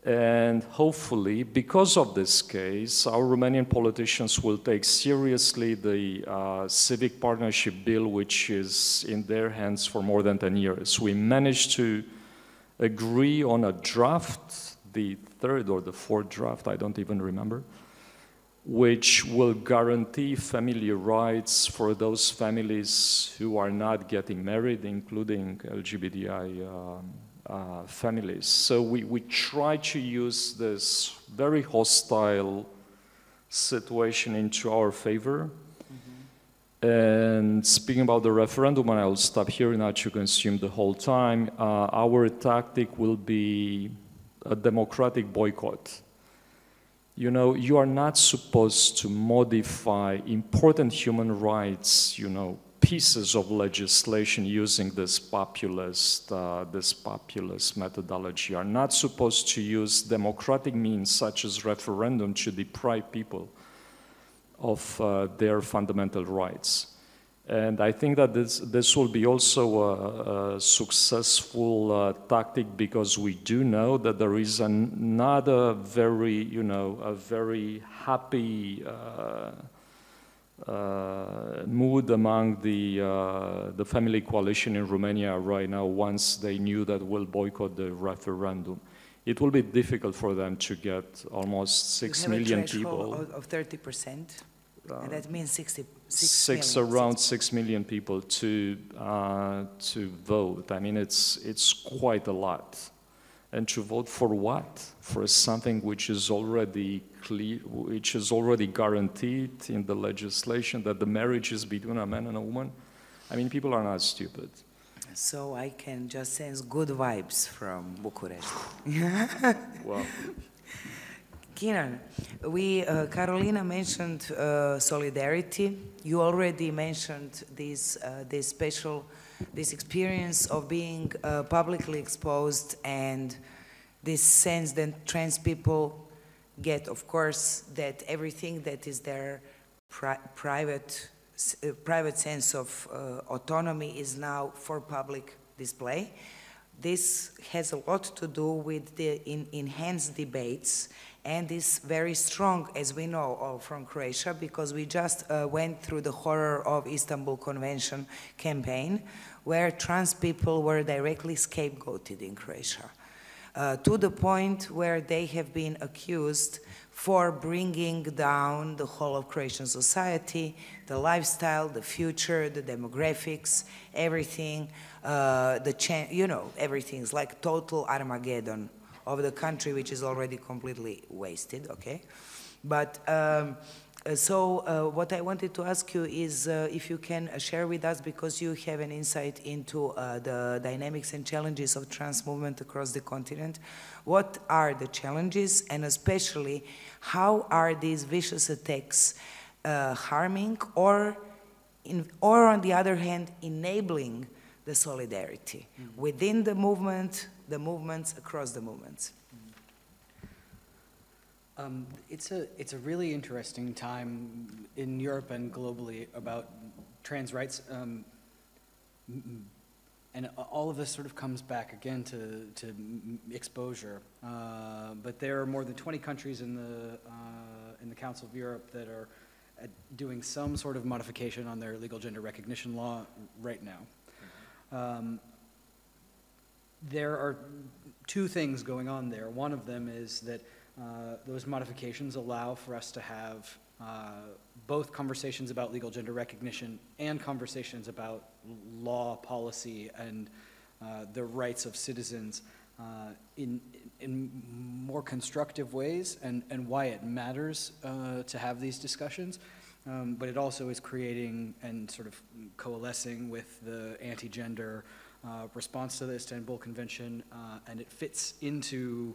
And hopefully, because of this case, our Romanian politicians will take seriously the civic partnership bill, which is in their hands for more than 10 years. We managed to agree on a draft, the 3rd or the 4th draft, I don't even remember, which will guarantee family rights for those families who are not getting married, including LGBTI families. So we try to use this very hostile situation into our favor. And speaking about the referendum, and I'll stop here not to consume the whole time, our tactic will be a democratic boycott. You know, you are not supposed to modify important human rights, you know, pieces of legislation using this populist methodology. You are not supposed to use democratic means such as referendum to deprive people of their fundamental rights. And I think that this will be also a successful tactic, because we do know that there is not a very, you know, a very happy mood among the family coalition in Romania right now once they knew that we'll boycott the referendum. it will be difficult for them to get almost 6 million people. Of 30%, and that means 6 around 6 million people to vote. I mean, it's quite a lot. And to vote for what? For something which is already clear, which is already guaranteed in the legislation, that the marriage is between a man and a woman. I mean, people are not stupid. So I can just sense good vibes from Bucharest. Well, Kiran, Carolina mentioned solidarity. You already mentioned this experience of being publicly exposed, and this sense that trans people get, of course, that everything that is their private sense of autonomy is now for public display. This has a lot to do with the enhanced debates, and is very strong, as we know, all from Croatia, because we just went through the horror of Istanbul Convention campaign, where trans people were directly scapegoated in Croatia, to the point where they have been accused for bringing down the whole of Croatian society, the lifestyle, the future, the demographics, everything, everything's like total Armageddon of the country, which is already completely wasted, okay? But what I wanted to ask you is if you can share with us, because you have an insight into the dynamics and challenges of trans movement across the continent, what are the challenges, and especially how are these vicious attacks harming or on the other hand, enabling the solidarity within the movement, the movements, across the movements? It's a really interesting time in Europe and globally about trans rights, and all of this sort of comes back again to exposure. But there are more than 20 countries in the Council of Europe that are doing some sort of modification on their legal gender recognition law right now. There are two things going on there. One of them is that those modifications allow for us to have both conversations about legal gender recognition and conversations about law, policy, and the rights of citizens in more constructive ways, and why it matters to have these discussions. But it also is creating and sort of coalescing with the anti-gender response to the Istanbul Convention, and it fits into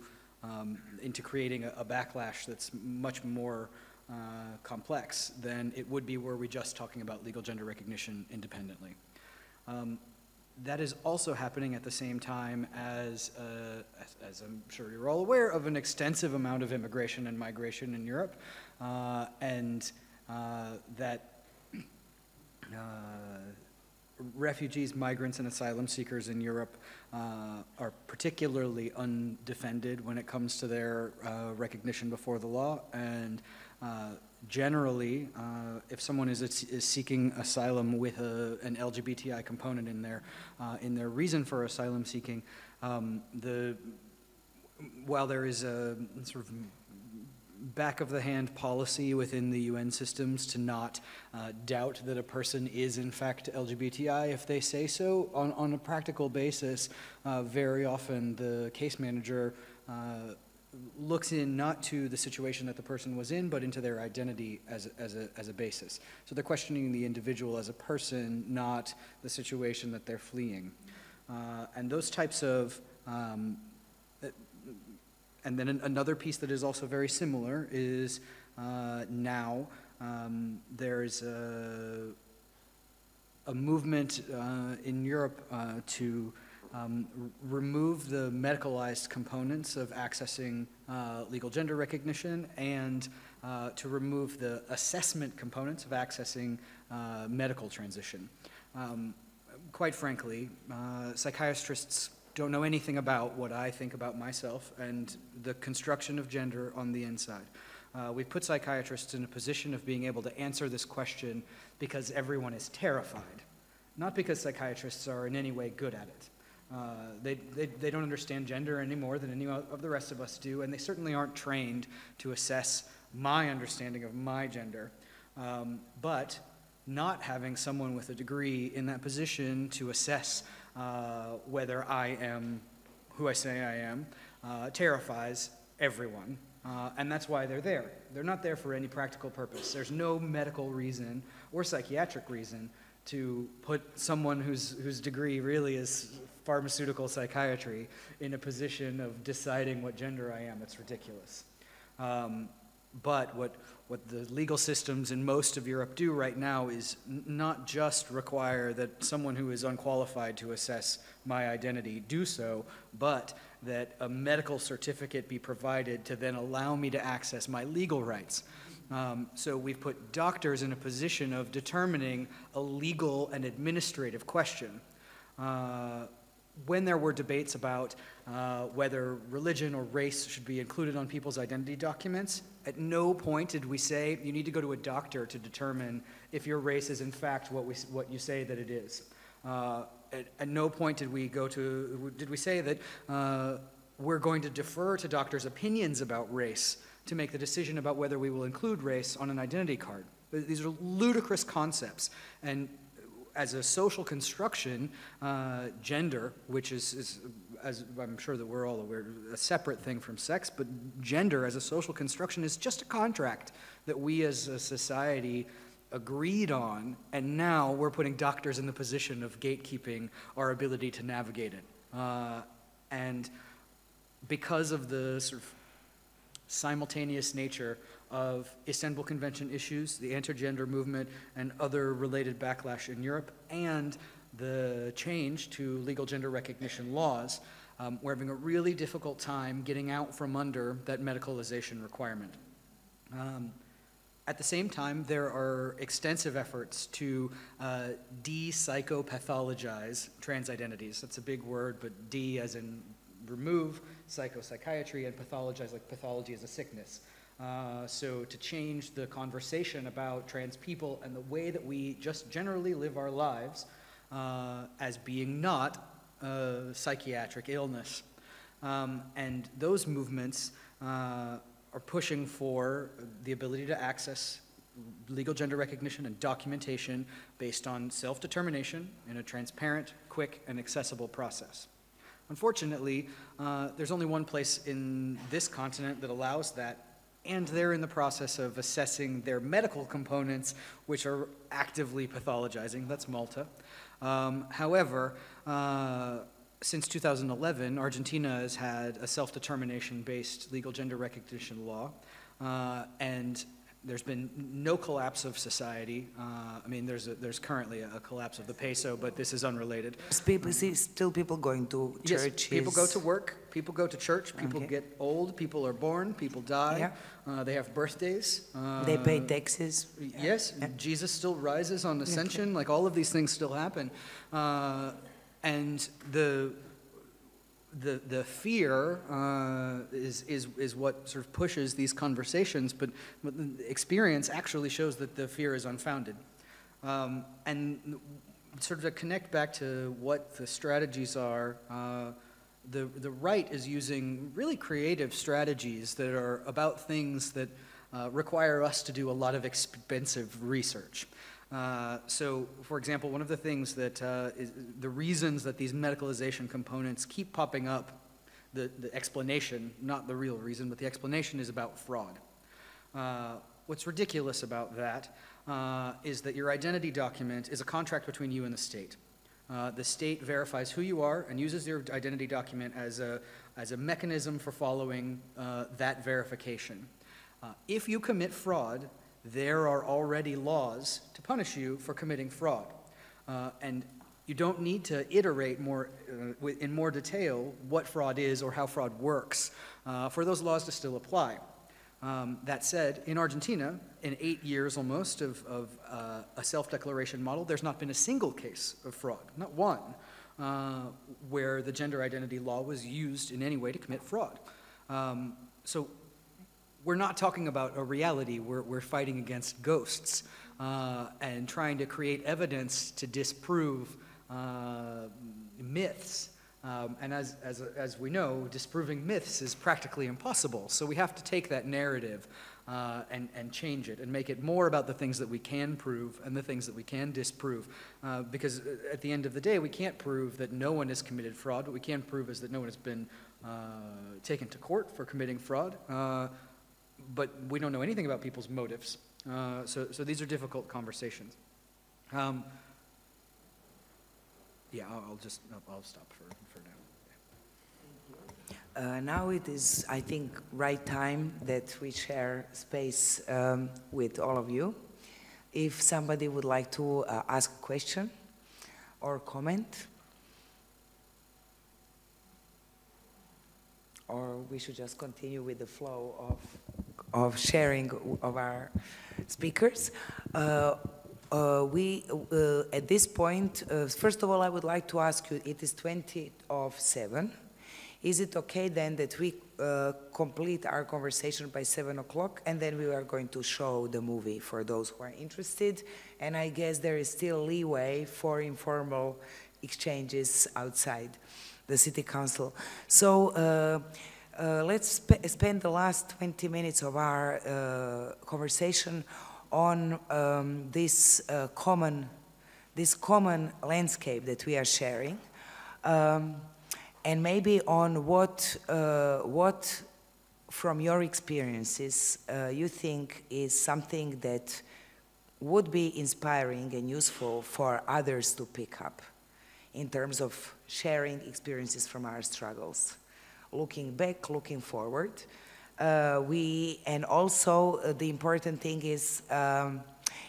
creating a backlash that's much more complex than it would be were we just talking about legal gender recognition independently. That is also happening at the same time as I'm sure you're all aware, of an extensive amount of immigration and migration in Europe, and that refugees, migrants, and asylum seekers in Europe are particularly undefended when it comes to their recognition before the law, and generally, if someone is seeking asylum with an LGBTI component in their reason for asylum seeking, while there is a sort of back-of-the-hand policy within the UN systems to not doubt that a person is in fact LGBTI if they say so, on a practical basis, very often the case manager looks in not to the situation that the person was in, but into their identity as a basis. So they're questioning the individual as a person, not the situation that they're fleeing. And those types of and then another piece that is also very similar is now there's a movement in Europe to remove the medicalized components of accessing legal gender recognition, and to remove the assessment components of accessing medical transition. Quite frankly, psychiatrists don't know anything about what I think about myself and the construction of gender on the inside. We've put psychiatrists in a position of being able to answer this question because everyone is terrified, not because psychiatrists are in any way good at it. They don't understand gender any more than any of the rest of us do, and they certainly aren't trained to assess my understanding of my gender. But not having someone with a degree in that position to assess whether I am who I say I am terrifies everyone. And that's why they're there. They're not there for any practical purpose. There's no medical reason or psychiatric reason to put someone whose degree really is pharmaceutical psychiatry in a position of deciding what gender I am. It's ridiculous. But what the legal systems in most of Europe do right now is not just require that someone who is unqualified to assess my identity do so, but that a medical certificate be provided to then allow me to access my legal rights. So we've put doctors in a position of determining a legal and administrative question. When there were debates about whether religion or race should be included on people's identity documents, at no point did we say you need to go to a doctor to determine if your race is in fact what you say that it is. At no point did we say that we're going to defer to doctors' opinions about race to make the decision about whether we will include race on an identity card. These are ludicrous concepts, and as a social construction, gender, which is, as I'm sure that we're all aware, a separate thing from sex, but gender as a social construction is just a contract that we as a society agreed on, and now we're putting doctors in the position of gatekeeping our ability to navigate it. And because of the sort of simultaneous nature of Istanbul Convention issues, the anti-gender movement, and other related backlash in Europe, and the change to legal gender recognition laws, we're having a really difficult time getting out from under that medicalization requirement. At the same time, there are extensive efforts to de-psychopathologize trans identities. That's a big word, but de as in remove psychopsychiatry, and pathologize like pathology is a sickness. So to change the conversation about trans people and the way that we just generally live our lives as being not a psychiatric illness. And those movements are pushing for the ability to access legal gender recognition and documentation based on self-determination in a transparent, quick, and accessible process. Unfortunately, there's only one place in this continent that allows that, and they're in the process of assessing their medical components, which are actively pathologizing. That's Malta. However, since 2011, Argentina has had a self-determination-based legal gender recognition law, and there's been no collapse of society. I mean, there's currently a collapse of the peso, but this is unrelated. Still people going to church? Yes, people go to work, people go to church, people get old, people are born, people die, they have birthdays. They pay taxes. Yes, Jesus still rises on ascension, like all of these things still happen. And the fear is what sort of pushes these conversations, but the experience actually shows that the fear is unfounded. And sort of to connect back to what the strategies are, the right is using really creative strategies that are about things that require us to do a lot of expensive research. So, for example, one of the things that is the reasons that these medicalization components keep popping up, the explanation, not the real reason, but the explanation is about fraud. What's ridiculous about that is that your identity document is a contract between you and the state. The state verifies who you are and uses your identity document as a mechanism for following that verification. If you commit fraud, there are already laws to punish you for committing fraud. And you don't need to iterate in more detail what fraud is or how fraud works for those laws to still apply. That said, in Argentina, in 8 years almost of a self-declaration model, there's not been a single case of fraud, not one, where the gender identity law was used in any way to commit fraud. So we're not talking about a reality. We're fighting against ghosts and trying to create evidence to disprove myths And as we know, disproving myths is practically impossible. So we have to take that narrative and change it and make it more about the things that we can prove and the things that we can disprove. Because at the end of the day, we can't prove that no one has committed fraud. What we can prove is that no one has been taken to court for committing fraud. But we don't know anything about people's motives. So these are difficult conversations. Yeah, I'll stop for now. Now it is, I think, right time that we share space with all of you. If somebody would like to ask a question or comment, or we should just continue with the flow of sharing of our speakers. At this point, first of all, I would like to ask you, it is 7:20. Is it okay then that we complete our conversation by 7 o'clock, and then we are going to show the movie for those who are interested? And I guess there is still leeway for informal exchanges outside the City Council. So let's spend the last 20 minutes of our conversation on this common landscape that we are sharing, and maybe on what from your experiences you think is something that would be inspiring and useful for others to pick up in terms of sharing experiences from our struggles, looking back, looking forward. And also the important thing is,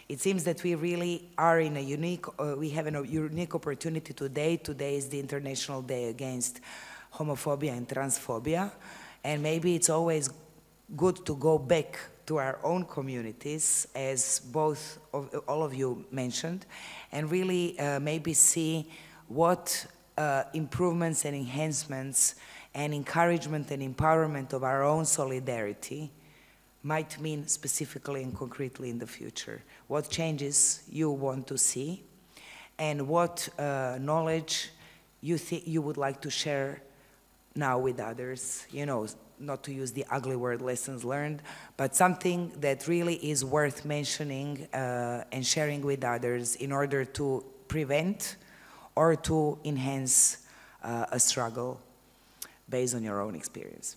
it seems that we really are in a unique, we have a unique opportunity today. Today is the International Day Against Homophobia and Transphobia. And maybe it's always good to go back to our own communities, as all of you mentioned, and really maybe see what improvements and enhancements and encouragement and empowerment of our own solidarity might mean specifically and concretely in the future. What changes you want to see, and what knowledge you would like to share now with others, you know, not to use the ugly word lessons learned, but something that really is worth mentioning and sharing with others in order to prevent or to enhance a struggle based on your own experience.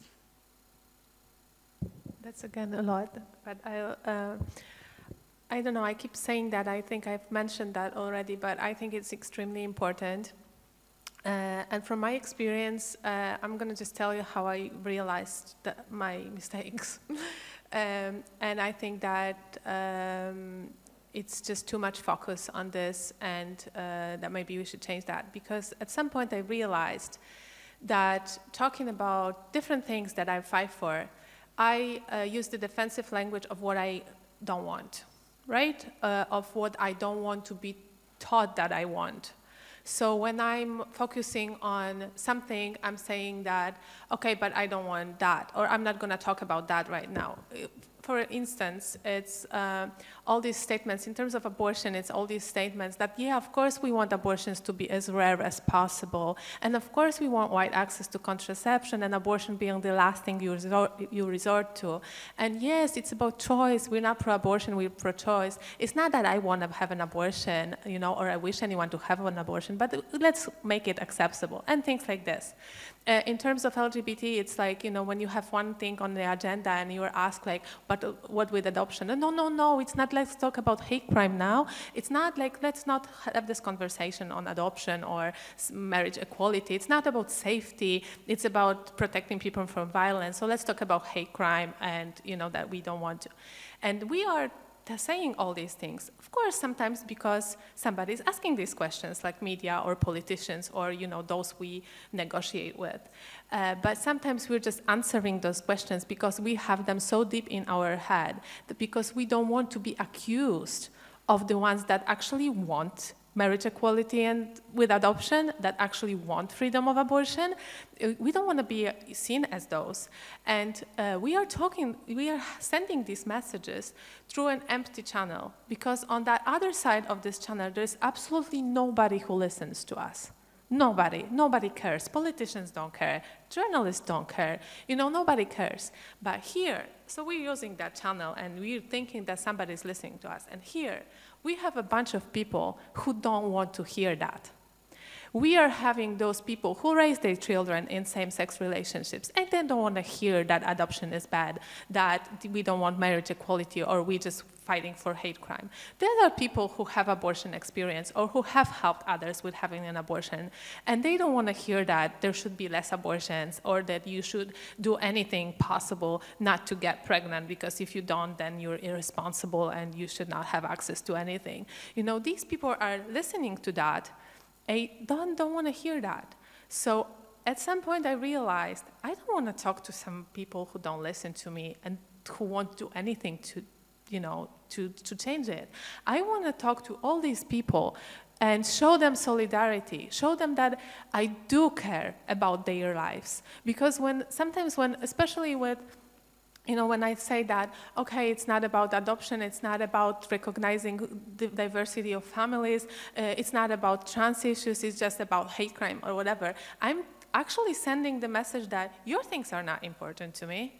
That's again a lot, but I don't know, I keep saying that, I think I've mentioned that already, but I think it's extremely important. And from my experience, I'm going to just tell you how I realized my mistakes. And I think that it's just too much focus on this, and that maybe we should change that. Because at some point I realized that talking about different things that I fight for, I use the defensive language of what I don't want, right? Of what I don't want to be taught that I want. So when I'm focusing on something, I'm saying that, okay, but I don't want that, or I'm not going to talk about that right now. For instance, it's all these statements, in terms of abortion, it's all these statements that, yeah, of course we want abortions to be as rare as possible. And of course we want wide access to contraception, and abortion being the last thing you resort to. And yes, it's about choice. We're not pro-abortion, we're pro-choice. It's not that I want to have an abortion, you know, or I wish anyone to have an abortion, but let's make it acceptable, and things like this. In terms of LGBT, it's like, you know, when you have one thing on the agenda and you're asked like, but what with adoption? No, it's not let's talk about hate crime now. It's not like, let's not have this conversation on adoption or marriage equality. It's not about safety. It's about protecting people from violence. So let's talk about hate crime, and, you know, that we don't want to. And we are saying all these things, of course, sometimes because somebody's asking these questions, like media or politicians or, you know, those we negotiate with. But sometimes we're just answering those questions because we have them so deep in our head, that because we don't want to be accused of the ones that actually want marriage equality and with adoption, that actually want freedom of abortion. We don't want to be seen as those. And we are sending these messages through an empty channel, because on that other side of this channel, there's absolutely nobody who listens to us. Nobody cares. Politicians don't care. Journalists don't care. You know, nobody cares. But here, so we're using that channel and we're thinking that somebody's listening to us. And here, we have a bunch of people who don't want to hear that. We are having those people who raise their children in same-sex relationships, and they don't want to hear that adoption is bad, that we don't want marriage equality, or we just fighting for hate crime. There are people who have abortion experience or who have helped others with having an abortion, and they don't want to hear that there should be less abortions or that you should do anything possible not to get pregnant, because if you don't, then you're irresponsible and you should not have access to anything. You know, these people are listening to that. I don't want to hear that. So at some point I realized I don't want to talk to some people who don't listen to me and who won't do anything to, you know, to change it. I want to talk to all these people and show them solidarity, show them that I do care about their lives. Because sometimes especially with, you know, when I say that, okay, it's not about adoption, it's not about recognizing the diversity of families, it's not about trans issues, it's just about hate crime or whatever, I'm actually sending the message that your things are not important to me.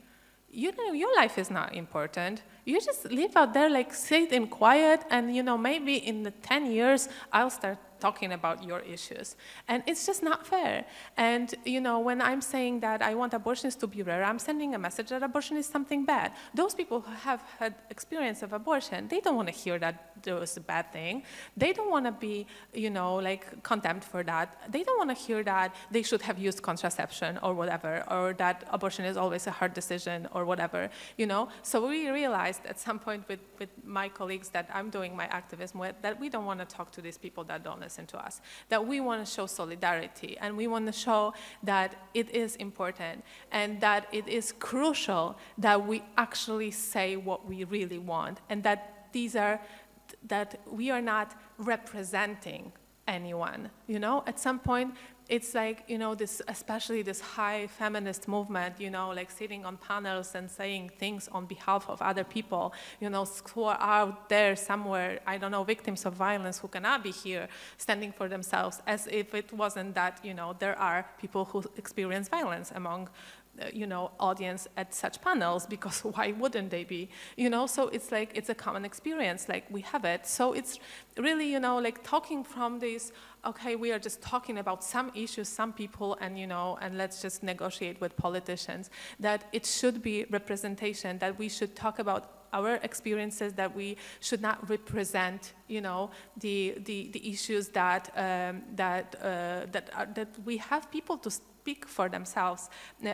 You know, your life is not important. You just live out there, like, sit in quiet, and, you know, maybe in the 10 years, I'll start talking about your issues. And it's just not fair. And, you know, when I'm saying that I want abortions to be rare, I'm sending a message that abortion is something bad. Those people who have had experience of abortion, they don't want to hear that there was a bad thing. They don't want to be, you know, like, condemned for that. They don't want to hear that they should have used contraception or whatever, or that abortion is always a hard decision or whatever, you know. So we realized at some point with my colleagues that I'm doing my activism with, that we don't want to talk to these people that don't listen to us, that we want to show solidarity, and we want to show that it is important and that it is crucial that we actually say what we really want, and that that we are not representing anyone, you know. At some point, it's like, you know, especially this high feminist movement, you know, like sitting on panels and saying things on behalf of other people, you know, who are out there somewhere, I don't know, victims of violence who cannot be here standing for themselves, as if it wasn't that, you know, there are people who experience violence among you know, audience at such panels, because why wouldn't they be, you know? So it's like, it's a common experience, like we have it. So it's really, you know, like talking from this, okay, we are just talking about some issues, some people, and, you know, and let's just negotiate with politicians, that it should be representation, that we should talk about our experiences, that we should not represent, you know, the issues that we have people to speak for themselves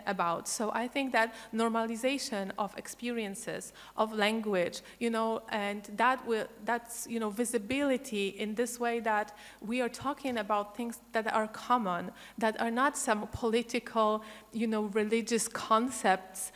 about. So I think that normalization of experiences, of language, you know, and that's, you know, visibility in this way, that we are talking about things that are common, that are not some political, you know, religious concepts,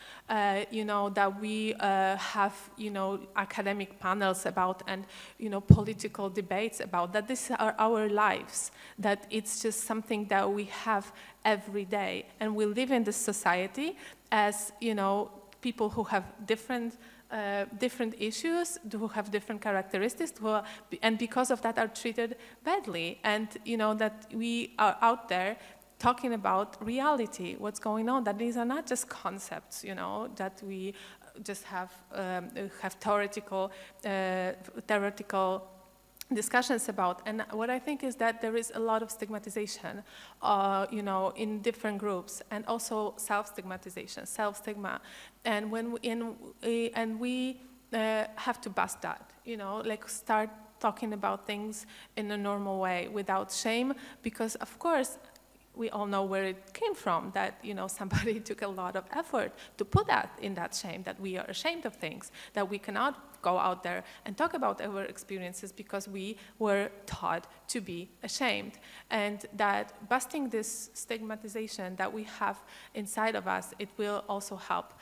you know, that we have, you know, academic panels about, and, you know, political debates about, that these are our lives, that it's just something that we have every day. And we live in this society as, you know, people who have different issues, who have different characteristics, and because of that are treated badly. And, you know, that we are out there talking about reality, what's going on, that these are not just concepts, you know, that we just have theoretical discussions about. And what I think is that there is a lot of stigmatization, you know, in different groups, and also self-stigmatization, self-stigma. And we have to bust that, you know, like start talking about things in a normal way without shame, because of course, we all know where it came from, that, you know, somebody took a lot of effort to put that in that shame, that we are ashamed of things, that we cannot go out there and talk about our experiences because we were taught to be ashamed. And that busting this stigmatization that we have inside of us, it will also help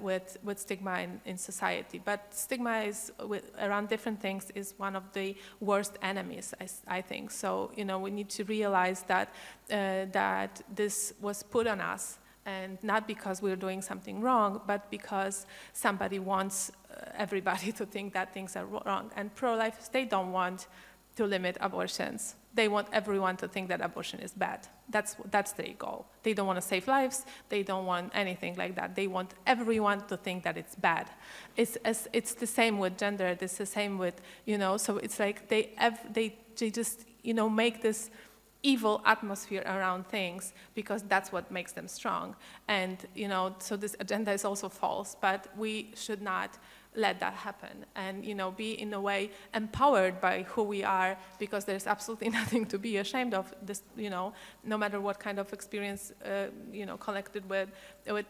with stigma in society. But stigma is, around different things, is one of the worst enemies, I think. So, you know, we need to realize that, that this was put on us, and not because we're doing something wrong, but because somebody wants everybody to think that things are wrong. And pro-lifers, they don't want to limit abortions. They want everyone to think that abortion is bad. That's their goal. They don't want to save lives. They don't want anything like that. They want everyone to think that it's bad. It's the same with gender. It's the same with, you know, so it's like they just, you know, make this evil atmosphere around things because that's what makes them strong. And, you know, so this agenda is also false, but we should not let that happen and, you know, be in a way empowered by who we are, because there's absolutely nothing to be ashamed of. This, you know, no matter what kind of experience, you know, collected with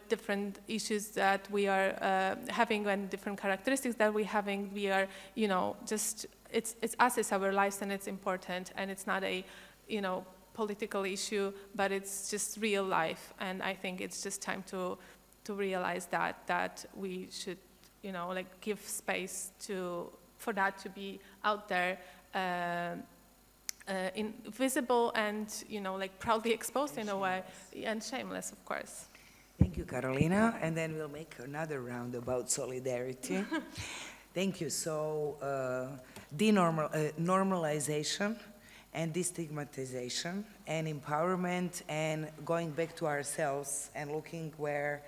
different issues that we are having and different characteristics that we're having, we are, you know, just, it's us, it's our lives, and it's important, and it's not a, you know, political issue, but it's just real life. And I think it's just time to realize that we should, you know, like give space for that to be out there, visible and, you know, like proudly exposed in a way, and shameless, of course. Thank you, Carolina. And then we'll make another round about solidarity. Thank you. So, normalization and destigmatization and empowerment and going back to ourselves and looking where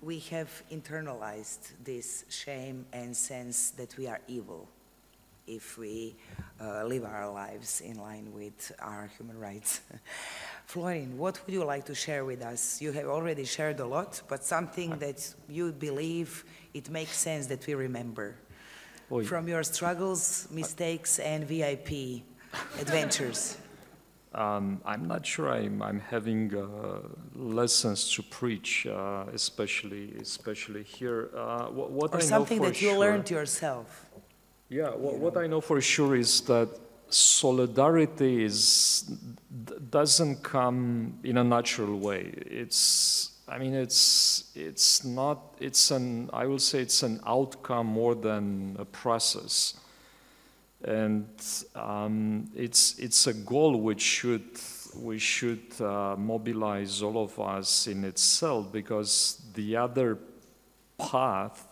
we have internalized this shame and sense that we are evil if we live our lives in line with our human rights. Florin, what would you like to share with us? You have already shared a lot, but something that you believe it makes sense that we remember from your struggles, mistakes, and VIP adventures. I'm not sure I'm having lessons to preach, especially here. What or I something know for that you sure, learned yourself. Yeah, what I know for sure is that solidarity doesn't come in a natural way. I will say it's an outcome more than a process. And it's a goal which we should mobilize all of us in itself, because the other path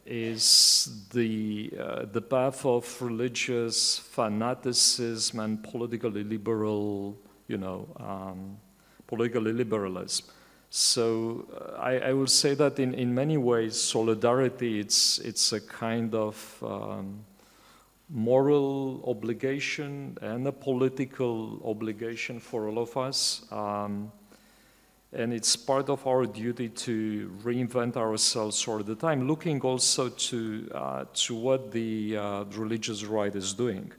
is the path of religious fanaticism and politically liberal, politically liberalism. So I will say that in many ways, solidarity, it's a kind of moral obligation and a political obligation for all of us. And it's part of our duty to reinvent ourselves all the time, looking also to what the religious right is doing.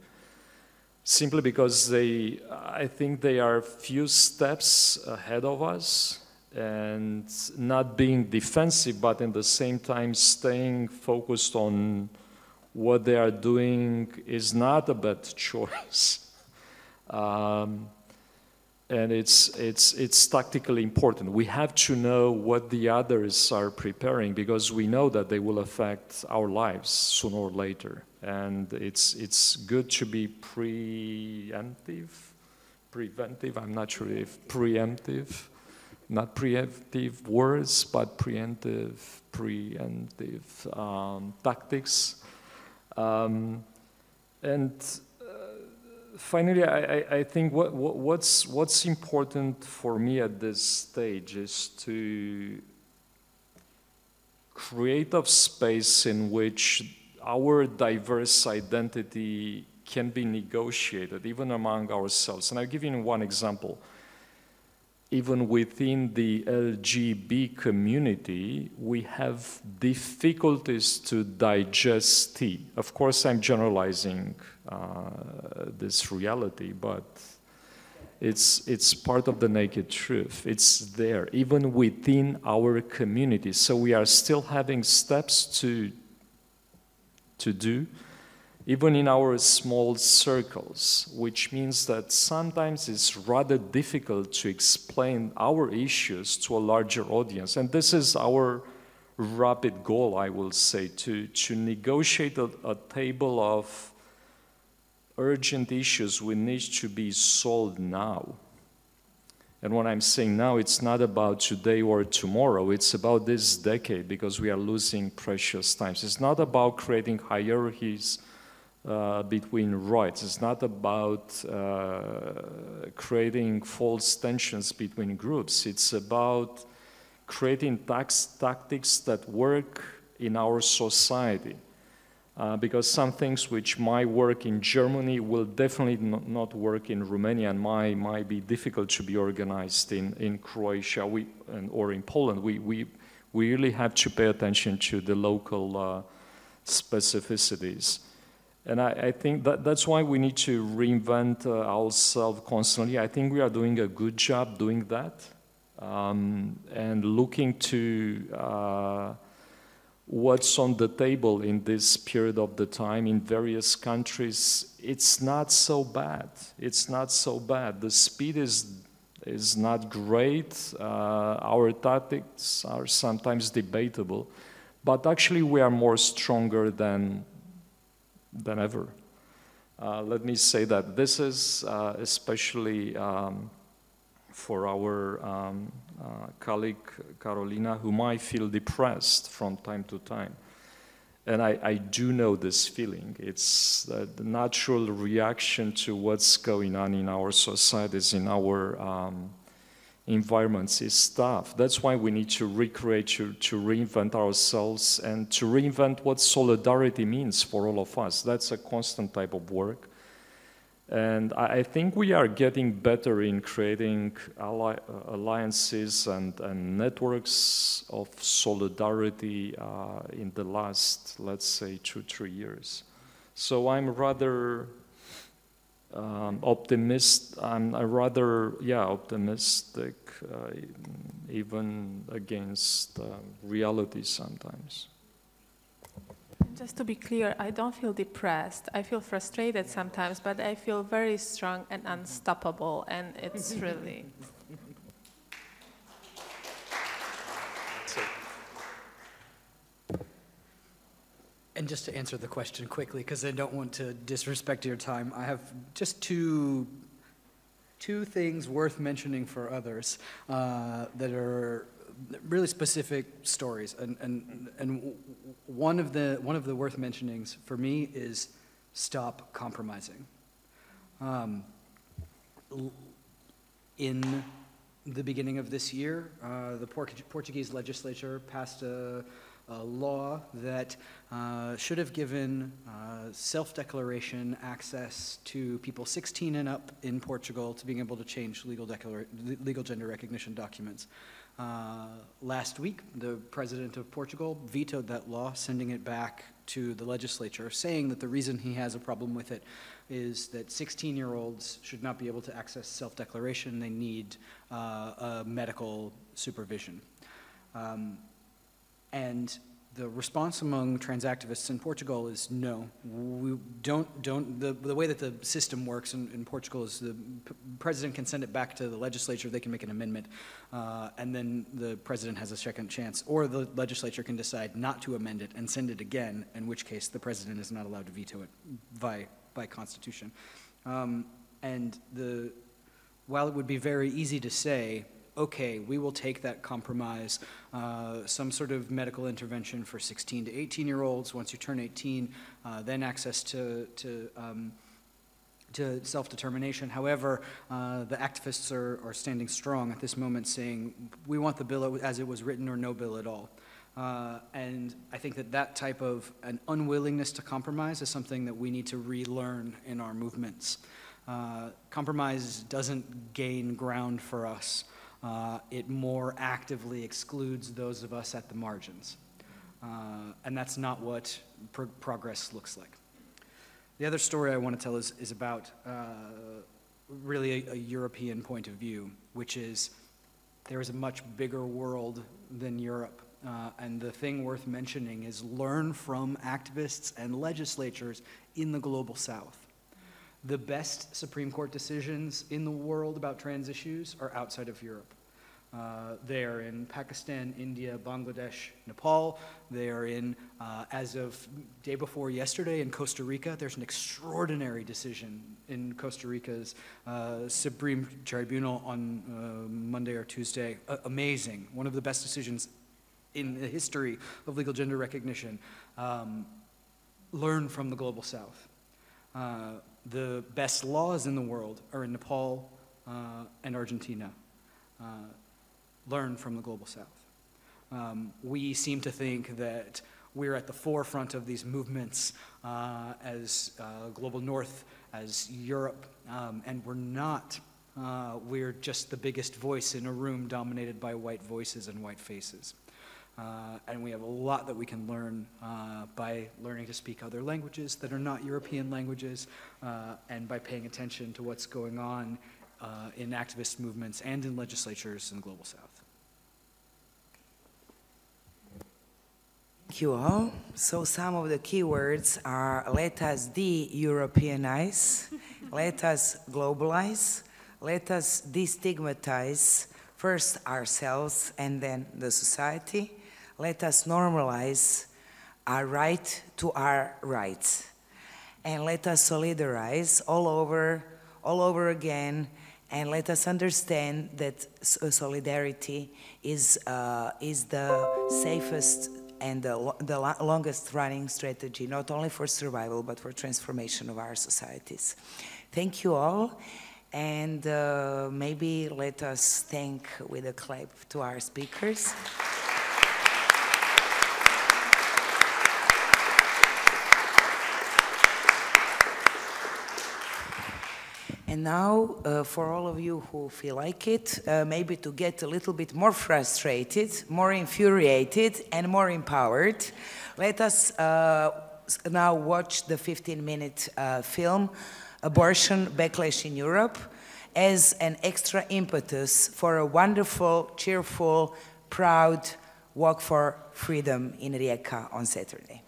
Simply because I think they are few steps ahead of us, and not being defensive, but in the same time staying focused on what they are doing is not a bad choice. And it's tactically important. We have to know what the others are preparing, because we know that they will affect our lives sooner or later. And it's good to be preventive, I'm not sure if preemptive, not preemptive words, but preemptive tactics. Finally, I think what's important for me at this stage is to create a space in which our diverse identity can be negotiated, even among ourselves. And I'll give you one example. Even within the LGBT community, we have difficulties to digest tea. Of course, I'm generalizing this reality, but it's part of the naked truth. It's there, even within our community. So we are still having steps to do, even in our small circles, which means that sometimes it's rather difficult to explain our issues to a larger audience. And this is our rapid goal, I will say, to negotiate a table of urgent issues which need to be solved now. And when I'm saying now, it's not about today or tomorrow, it's about this decade, because we are losing precious times. It's not about creating hierarchies between rights. It's not about creating false tensions between groups. It's about creating tactics that work in our society. Because some things which might work in Germany will definitely not work in Romania and might be difficult to be organized in Croatia or in Poland. We really have to pay attention to the local specificities. And I think that's why we need to reinvent ourselves constantly. I think we are doing a good job doing that and looking to what's on the table in this period of the time in various countries. It's not so bad. It's not so bad. The speed is not great. Our tactics are sometimes debatable, but actually we are more stronger than ever. Let me say that this is especially for our colleague Carolina, who might feel depressed from time to time. And I do know this feeling. It's the natural reaction to what's going on in our societies, in our environments is tough. That's why we need to recreate, to reinvent ourselves and to reinvent what solidarity means for all of us. That's a constant type of work. And I think we are getting better in creating alliances and networks of solidarity in the last, let's say, 2-3 years. So I'm rather optimistic, even against reality sometimes. Just to be clear, I don't feel depressed. I feel frustrated sometimes, but I feel very strong and unstoppable, and it's really... And just to answer the question quickly, because I don't want to disrespect your time, I have just two things worth mentioning for others that are really specific stories, and one of the worth mentionings for me is stop compromising. In the beginning of this year, the Portuguese legislature passed a law that should have given self-declaration access to people 16 and up in Portugal to being able to change legal gender recognition documents. Last week, the president of Portugal vetoed that law, sending it back to the legislature, saying that the reason he has a problem with it is that 16-year-olds should not be able to access self-declaration. They need a medical supervision. And the response among trans activists in Portugal is no. We the way that the system works in Portugal is the president can send it back to the legislature, they can make an amendment, and then the president has a second chance, or the legislature can decide not to amend it and send it again, in which case the president is not allowed to veto it by constitution. While it would be very easy to say, okay, we will take that compromise, some sort of medical intervention for 16 to 18-year-olds. Once you turn 18, then access to self-determination. However, the activists are standing strong at this moment, saying we want the bill as it was written or no bill at all. And I think that type of an unwillingness to compromise is something that we need to relearn in our movements. Compromise doesn't gain ground for us. It more actively excludes those of us at the margins. And that's not what progress looks like. The other story I want to tell is about really a European point of view, which is there is a much bigger world than Europe. And the thing worth mentioning is learn from activists and legislatures in the global South. The best Supreme Court decisions in the world about trans issues are outside of Europe. They are in Pakistan, India, Bangladesh, Nepal. They are in, as of day before yesterday, in Costa Rica. There's an extraordinary decision in Costa Rica's Supreme Tribunal on Monday or Tuesday. Amazing. One of the best decisions in the history of legal gender recognition. Learn from the global South. The best laws in the world are in Nepal and Argentina. Learn from the Global South. We seem to think that we're at the forefront of these movements as Global North, as Europe, and we're not. We're just the biggest voice in a room dominated by white voices and white faces. And we have a lot that we can learn by learning to speak other languages that are not European languages, and by paying attention to what's going on in activist movements and in legislatures in the Global South. Thank you all. So some of the key words are: let us de-Europeanize, let us globalize, let us destigmatize first ourselves and then the society. Let us normalize our right to our rights. And let us solidarize all over again, and let us understand that solidarity is the safest and the longest running strategy, not only for survival, but for transformation of our societies. Thank you all. And maybe let us thank with a clap to our speakers. And now, for all of you who feel like it, maybe to get a little bit more frustrated, more infuriated, and more empowered, let us now watch the 15-minute film, Abortion, Backlash in Europe, as an extra impetus for a wonderful, cheerful, proud walk for freedom in Rijeka on Saturday.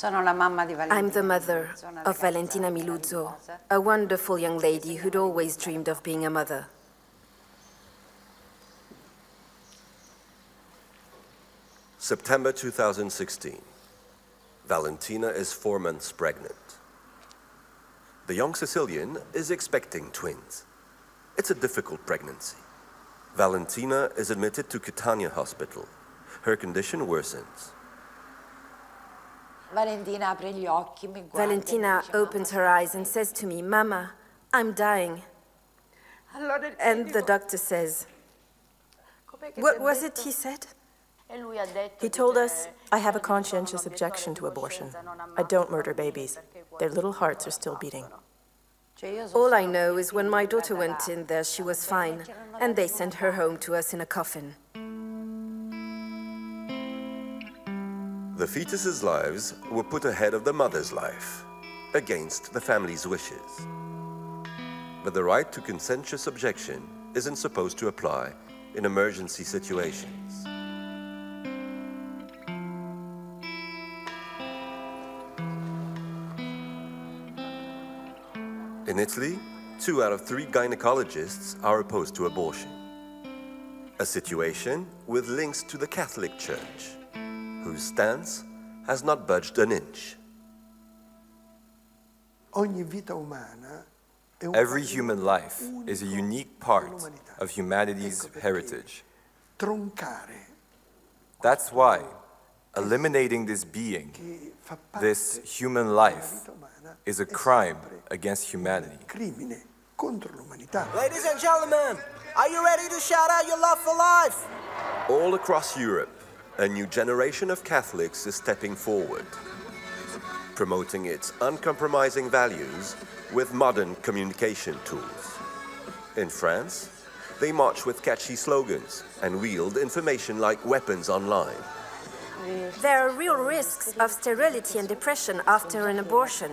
I'm the mother of Valentina Miluzzo, a wonderful young lady who'd always dreamed of being a mother. September 2016. Valentina is 4 months pregnant. The young Sicilian is expecting twins. It's a difficult pregnancy. Valentina is admitted to Catania Hospital. Her condition worsens. Valentina opens her eyes and says to me, "Mama, I'm dying." And the doctor says, "What was it he said?" He told us, "I have a conscientious objection to abortion. I don't murder babies. Their little hearts are still beating." All I know is when my daughter went in there, she was fine, and they sent her home to us in a coffin. The fetus's lives were put ahead of the mother's life, against the family's wishes. But the right to conscientious objection isn't supposed to apply in emergency situations. In Italy, 2 out of 3 gynecologists are opposed to abortion. A situation with links to the Catholic Church, whose stance has not budged an inch. Every human life is a unique part of humanity's heritage. That's why eliminating this being, this human life, is a crime against humanity. Ladies and gentlemen, are you ready to shout out your love for life? All across Europe, a new generation of Catholics is stepping forward, promoting its uncompromising values with modern communication tools. In France, they march with catchy slogans and wield information like weapons online. There are real risks of sterility and depression after an abortion.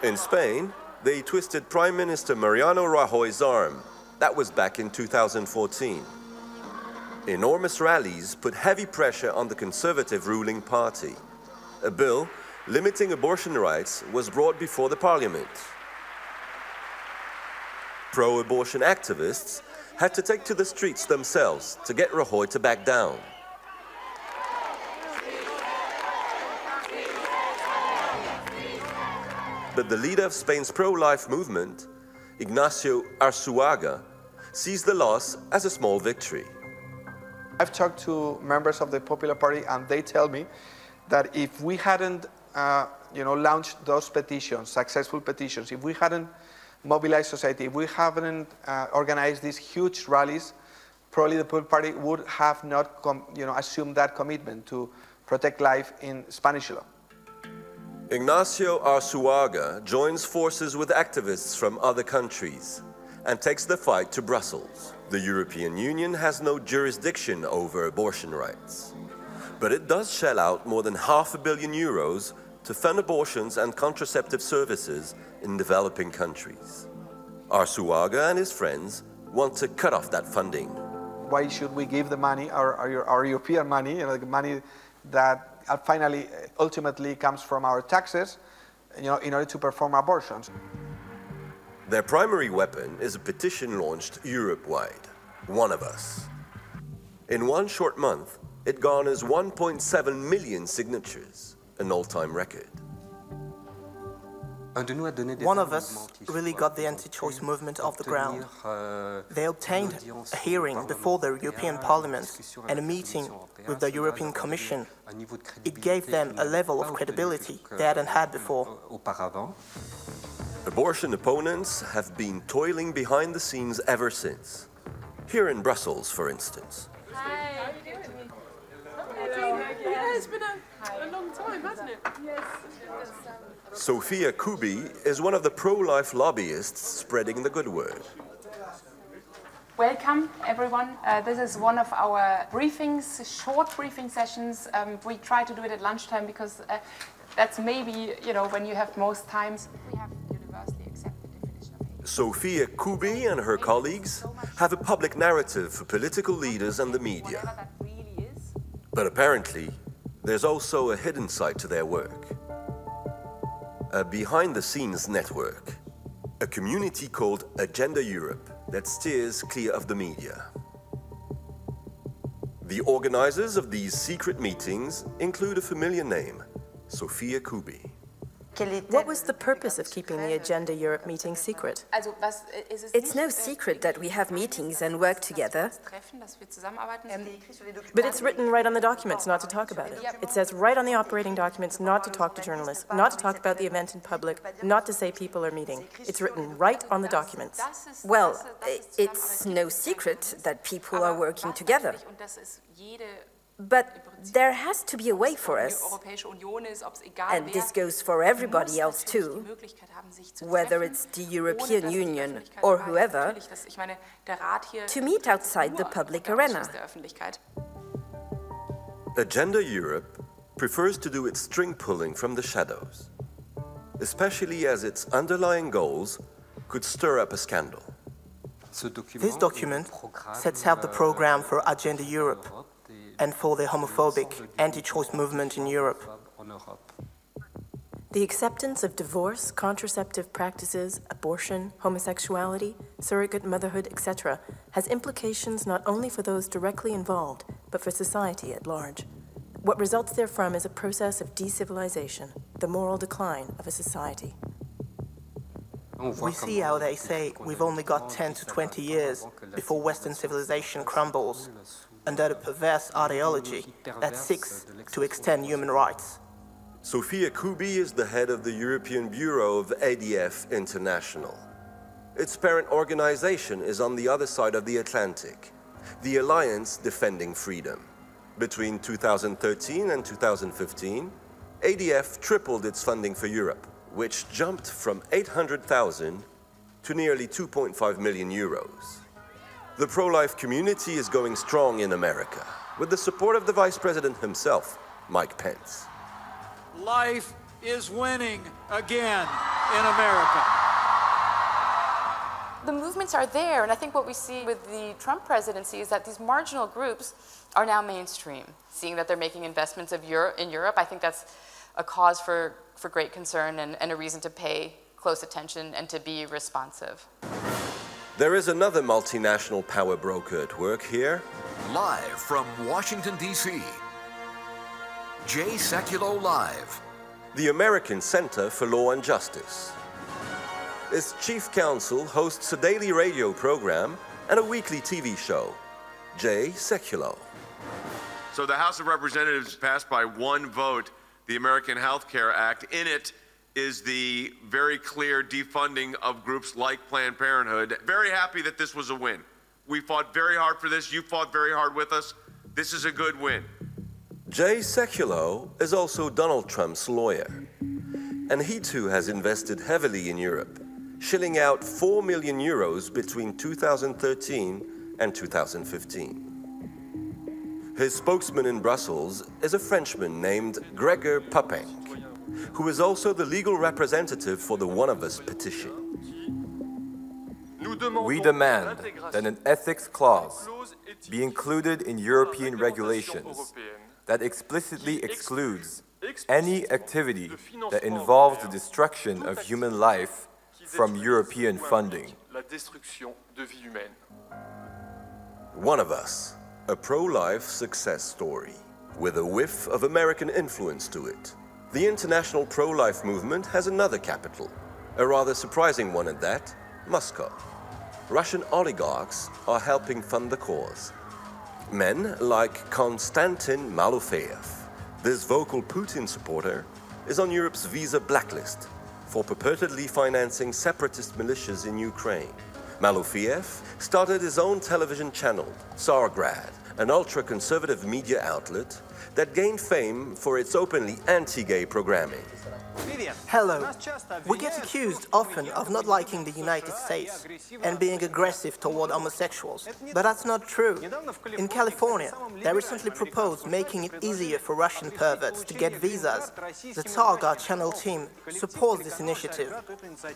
In Spain, they twisted Prime Minister Mariano Rajoy's arm. That was back in 2014. Enormous rallies put heavy pressure on the conservative ruling party. A bill limiting abortion rights was brought before the parliament. Pro-abortion activists had to take to the streets themselves to get Rajoy to back down. But the leader of Spain's pro-life movement, Ignacio Arzuaga, sees the loss as a small victory. I've talked to members of the Popular Party and they tell me that if we hadn't launched those petitions, successful petitions, if we hadn't mobilized society, if we hadn't organized these huge rallies, probably the Popular Party would have not assumed that commitment to protect life in Spanish law. Ignacio Arzuaga joins forces with activists from other countries and takes the fight to Brussels. The European Union has no jurisdiction over abortion rights, but it does shell out more than €500 million to fund abortions and contraceptive services in developing countries. Arzuaga and his friends want to cut off that funding. Why should we give the money, our European money, the money that finally, ultimately comes from our taxes, in order to perform abortions? Their primary weapon is a petition launched Europe-wide, One of Us. In one short month, it garners 1.7 million signatures, an all-time record. One of Us really got the anti-choice movement off the ground. They obtained a hearing before the European Parliament and a meeting with the European Commission. It gave them a level of credibility they hadn't had before. Abortion opponents have been toiling behind the scenes ever since. Here in Brussels, for instance. Hi. How are you doing? Yeah, it's been a long time, hasn't it? Yes. Sofia Kubi is one of the pro-life lobbyists spreading the good word. Welcome, everyone. This is one of our briefings, short briefing sessions. We try to do it at lunchtime because that's maybe, when you have most times. We have universally accepted definition of hate. Sofia Kubi and her colleagues have a public narrative for political leaders and the media. But apparently, there's also a hidden side to their work. A behind-the-scenes network, a community called Agenda Europe that steers clear of the media. The organizers of these secret meetings include a familiar name, Sofia Kubi. What was the purpose of keeping the Agenda Europe meeting secret? It's no secret that we have meetings and work together. But it's written right on the documents not to talk about it. It says right on the operating documents not to talk to journalists, not to talk about the event in public, not to say people are meeting. It's written right on the documents. Well, it's no secret that people are working together. But there has to be a way for us, and this goes for everybody else too, whether it's the European Union or whoever, to meet outside the public arena. Agenda Europe prefers to do its string pulling from the shadows, especially as its underlying goals could stir up a scandal. This document sets out the program for Agenda Europe and for the homophobic anti-choice movement in Europe. The acceptance of divorce, contraceptive practices, abortion, homosexuality, surrogate motherhood, etc. has implications not only for those directly involved, but for society at large. What results therefrom is a process of decivilization, the moral decline of a society. We see how they say we've only got 10 to 20 years before Western civilization crumbles under the perverse ideology that seeks to extend human rights. Sofia Kubi is the head of the European Bureau of ADF International. Its parent organization is on the other side of the Atlantic, the Alliance Defending Freedom. Between 2013 and 2015, ADF tripled its funding for Europe, which jumped from 800,000 to nearly 2.5 million euros. The pro-life community is going strong in America, with the support of the Vice President himself, Mike Pence. Life is winning again in America. The movements are there, and I think what we see with the Trump presidency is that these marginal groups are now mainstream. Seeing that they're making investments in Europe, I think that's a cause for great concern and a reason to pay close attention and to be responsive. There is another multinational power broker at work here. Live from Washington, D.C., Jay Sekulow Live. The American Center for Law and Justice. Its chief counsel hosts a daily radio program and a weekly TV show. Jay Sekulow. So the House of Representatives passed by one vote the American Health Care Act. In it is the very clear defunding of groups like Planned Parenthood. Very happy that this was a win. We fought very hard for this. You fought very hard with us. This is a good win. Jay Sekulow is also Donald Trump's lawyer. And he too has invested heavily in Europe, shilling out 4 million euros between 2013 and 2015. His spokesman in Brussels is a Frenchman named Gregor Papin, who is also the legal representative for the One of Us petition. We demand that an ethics clause be included in European regulations that explicitly excludes any activity that involves the destruction of human life from European funding. One of Us, a pro-life success story with a whiff of American influence to it. The international pro-life movement has another capital, a rather surprising one at that, Moscow. Russian oligarchs are helping fund the cause. Men like Konstantin Malofeev. This vocal Putin supporter is on Europe's visa blacklist for purportedly financing separatist militias in Ukraine. Malofeev started his own television channel, Tsargrad, an ultra-conservative media outlet that gained fame for its openly anti-gay programming. Hello. We get accused often of not liking the United States and being aggressive toward homosexuals, but that's not true. In California, they recently proposed making it easier for Russian perverts to get visas. The Tsargrad channel team supports this initiative.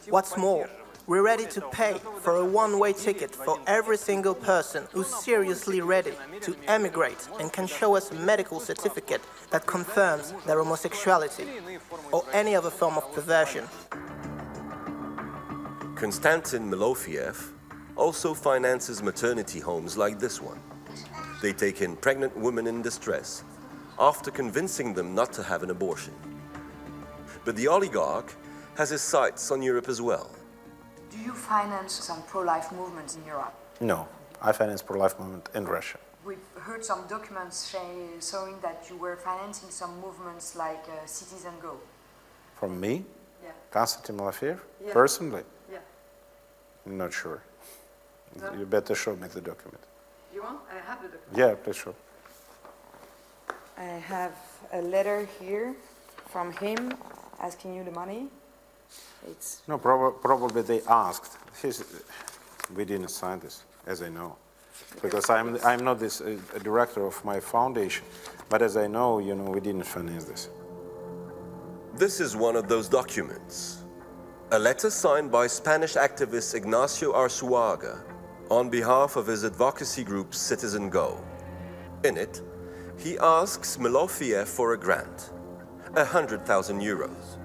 What's more, we're ready to pay for a one-way ticket for every single person who's seriously ready to emigrate and can show us a medical certificate that confirms their homosexuality or any other form of perversion. Konstantin Malofeev also finances maternity homes like this one. They take in pregnant women in distress after convincing them not to have an abortion. But the oligarch has his sights on Europe as well. Do you finance some pro-life movements in Europe? No, I finance pro-life movement in Russia. We've heard some documents showing that you were financing some movements like Citizen Go. From me? Yeah. Konstantin Malofeev? Yeah. Personally? Yeah. I'm not sure. No? You better show me the document. You want? I have the document. Yeah, please show. I have a letter here from him asking you the money. It's No, probably they asked. We didn't sign this, as I know, because I'm not this director of my foundation. But as I know, we didn't finance this. This is one of those documents. A letter signed by Spanish activist Ignacio Arzuaga on behalf of his advocacy group Citizen Go. In it, he asks Malofeev for a grant, 100,000 euros.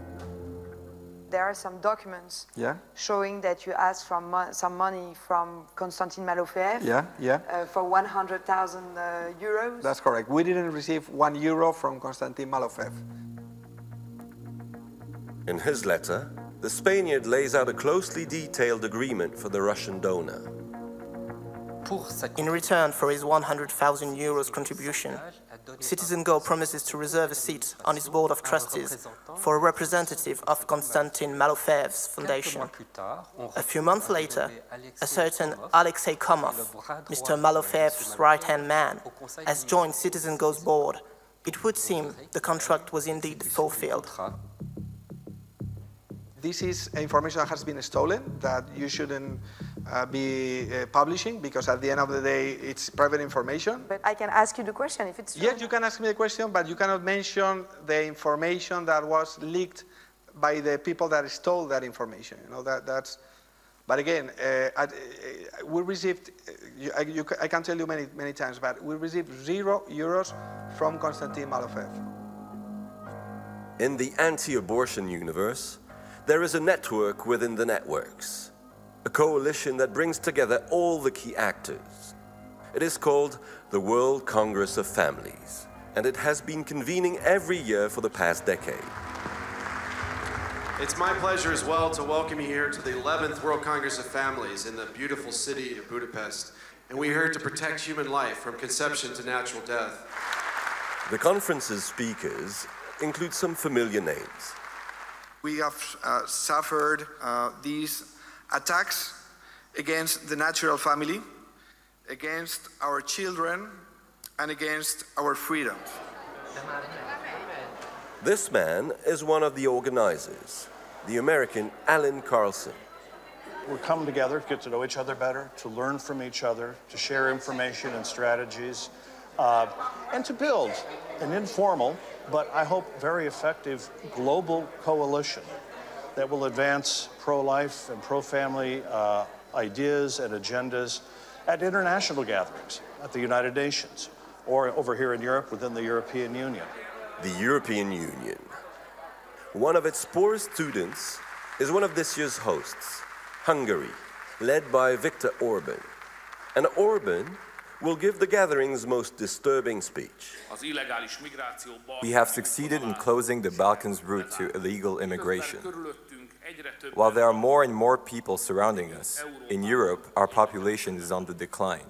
There are some documents showing that you asked for some money from Konstantin Malofeev for 100,000 euros. That's correct. We didn't receive €1 from Konstantin Malofeev. In his letter, the Spaniard lays out a closely detailed agreement for the Russian donor. In return for his 100,000 euros contribution, Citizen Go promises to reserve a seat on its board of trustees for a representative of Konstantin Malofeev's foundation. A few months later, a certain Alexei Komov, Mr. Malofeev's right-hand man, has joined Citizen Go's board. It would seem the contract was indeed fulfilled. This is information that has been stolen, that you shouldn't be publishing, because at the end of the day, it's private information. But I can ask you the question if it's true. Yes, you can ask me the question, but you cannot mention the information that was leaked by the people that stole that information. That's. But again, we received. I can tell you many times, but we received €0 from Konstantin Malofeev. In the anti-abortion universe, there is a network within the networks, a coalition that brings together all the key actors. It is called the World Congress of Families, and it has been convening every year for the past decade. It's my pleasure as well to welcome you here to the 11th World Congress of Families in the beautiful city of Budapest. And we're here to protect human life from conception to natural death. The conference's speakers include some familiar names. We have suffered these attacks against the natural family, against our children, and against our freedoms. This man is one of the organizers, the American Alan Carlson. We're coming together to get to know each other better, to learn from each other, to share information and strategies, and to build an informal, but I hope very effective global coalition that will advance pro-life and pro-family ideas and agendas at international gatherings, at the United Nations, or over here in Europe within the European Union. The European Union. One of its poorest students is one of this year's hosts, Hungary, led by Viktor Orban. And Orban will give the gathering's most disturbing speech. We have succeeded in closing the Balkans route to illegal immigration. While there are more and more people surrounding us, in Europe, our population is on the decline.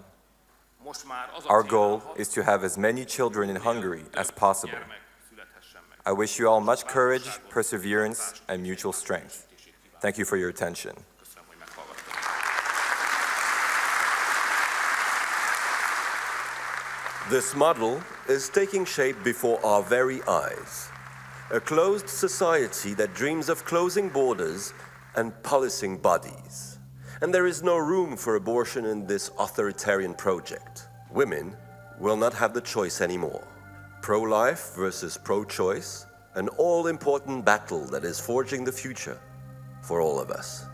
Our goal is to have as many children in Hungary as possible. I wish you all much courage, perseverance, and mutual strength. Thank you for your attention. This model is taking shape before our very eyes. A closed society that dreams of closing borders and policing bodies. And there is no room for abortion in this authoritarian project. Women will not have the choice anymore. Pro-life versus pro-choice, an all-important battle that is forging the future for all of us.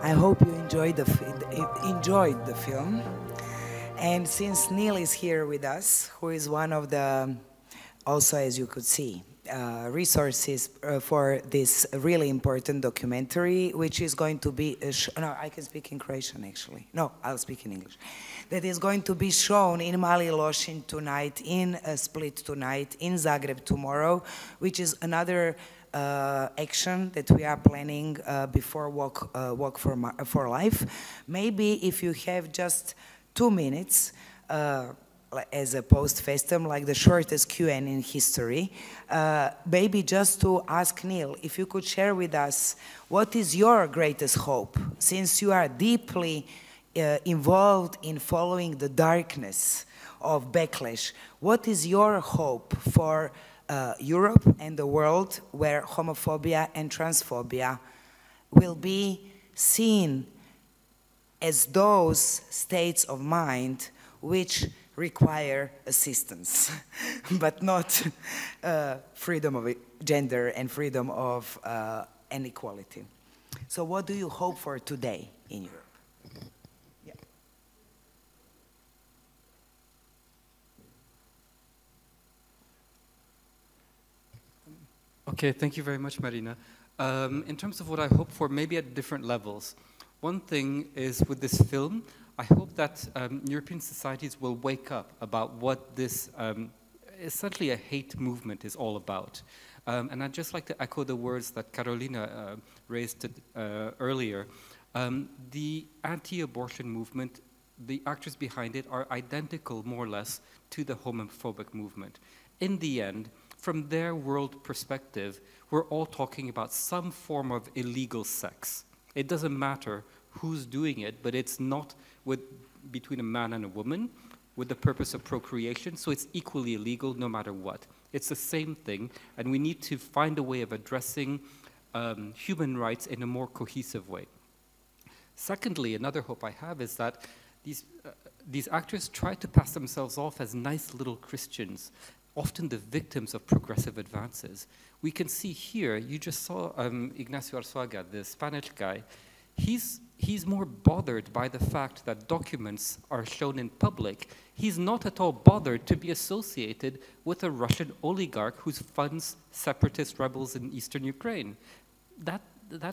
I hope you enjoyed the film. And since Neil is here with us, who is one of the, also as you could see, resources for this really important documentary, which is going to be, no, I can speak in Croatian actually. No, I'll speak in English. That is going to be shown in Mali Lošinj tonight, in Split tonight, in Zagreb tomorrow, which is another action that we are planning before Walk for Life. Maybe if you have just 2 minutes, as a post-festum, like the shortest Q&A in history, maybe just to ask Neil, if you could share with us, what is your greatest hope, since you are deeply involved in following the darkness of backlash, what is your hope for Europe and the world where homophobia and transphobia will be seen as those states of mind which require assistance, but not freedom of gender and freedom of inequality. So what do you hope for today in Europe? Yeah. Okay, thank you very much, Marina. In terms of what I hope for, maybe at different levels. One thing is with this film, I hope that European societies will wake up about what this essentially a hate movement is all about. And I'd just like to echo the words that Carolina raised earlier. The anti-abortion movement, the actors behind it are identical, more or less, to the homophobic movement. In the end, from their world perspective, we're all talking about some form of illegal sex. It doesn't matter who's doing it, but it's not between a man and a woman with the purpose of procreation, so it's equally illegal no matter what. It's the same thing, and we need to find a way of addressing human rights in a more cohesive way. Secondly, another hope I have is that these actors try to pass themselves off as nice little Christians, often the victims of progressive advances. We can see here, you just saw Ignacio Arzuaga, the Spanish guy. he's more bothered by the fact that documents are shown in public. He's not at all bothered to be associated with a Russian oligarch who funds separatist rebels in eastern Ukraine. That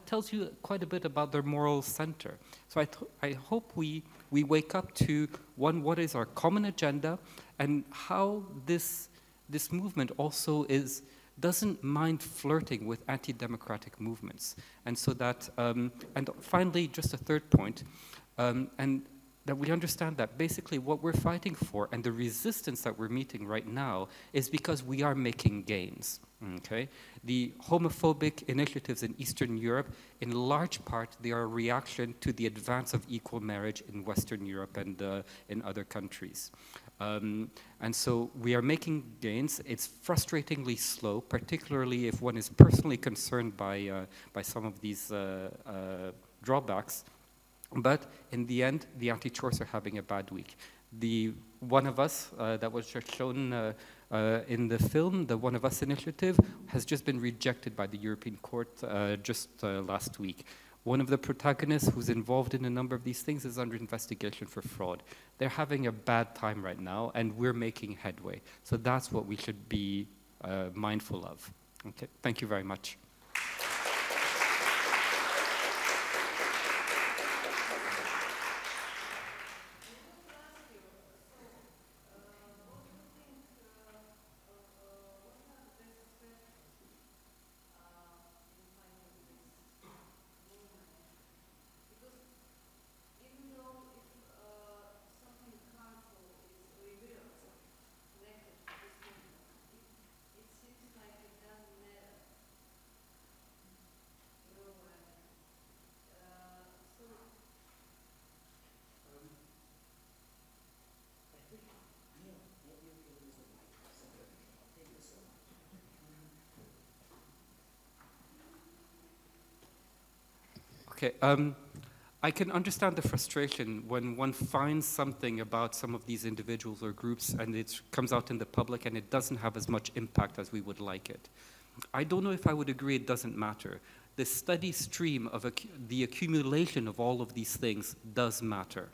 tells you quite a bit about their moral center. So I hope we wake up to, one, what is our common agenda, and how this movement also doesn't mind flirting with anti-democratic movements. And so that, and finally, just a third point, and that we understand that basically what we're fighting for and the resistance that we're meeting right now is because we are making gains, okay? The homophobic initiatives in Eastern Europe, in large part, they are a reaction to the advance of equal marriage in Western Europe and in other countries. And so we are making gains. It's frustratingly slow, particularly if one is personally concerned by some of these drawbacks. But in the end, the anti-choice are having a bad week. The One of Us that was just shown in the film, the One of Us initiative, has just been rejected by the European Court just last week. One of the protagonists who's involved in a number of these things is under investigation for fraud. They're having a bad time right now, and we're making headway. So that's what we should be mindful of. Okay, thank you very much. Okay, I can understand the frustration when one finds something about some of these individuals or groups and it comes out in the public and it doesn't have as much impact as we would like it. I don't know if I would agree it doesn't matter. The steady stream of the accumulation of all of these things does matter.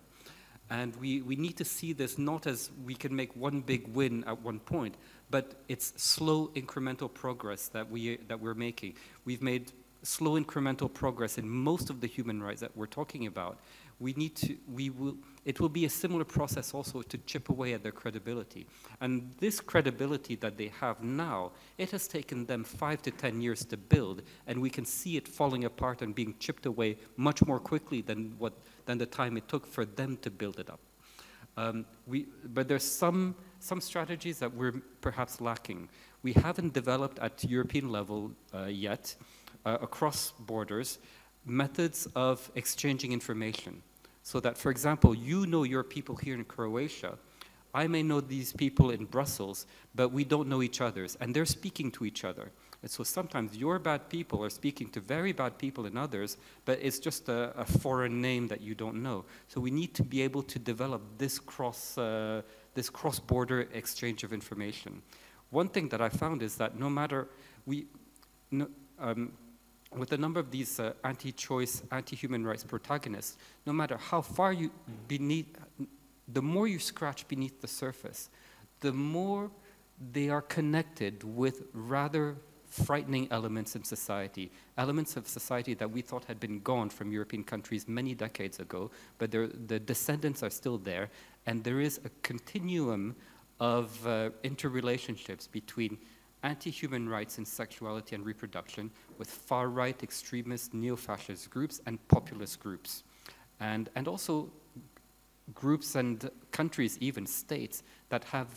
And we need to see this not as we can make one big win at one point, but it's slow incremental progress that we're making. We've made slow incremental progress in most of the human rights that we're talking about. It will be a similar process also to chip away at their credibility. And this credibility that they have now, it has taken them 5 to 10 years to build, and we can see it falling apart and being chipped away much more quickly than the time it took for them to build it up. But there's some strategies that we're perhaps lacking. We haven't developed at European level yet, across borders, methods of exchanging information. So that, for example, you know your people here in Croatia, I may know these people in Brussels, but we don't know each other's, and they're speaking to each other. And so sometimes your bad people are speaking to very bad people in others, but it's just a foreign name that you don't know. So we need to be able to develop this cross-border exchange of information. One thing that I found is that no matter with a number of these anti-choice, anti-human rights protagonists, no matter how far the more you scratch beneath the surface, the more they are connected with rather frightening elements in society, elements of society that we thought had been gone from European countries many decades ago, but the descendants are still there, and there is a continuum of interrelationships between anti-human rights in sexuality and reproduction with far-right extremist neo-fascist groups and populist groups. And also groups and countries, even states, that have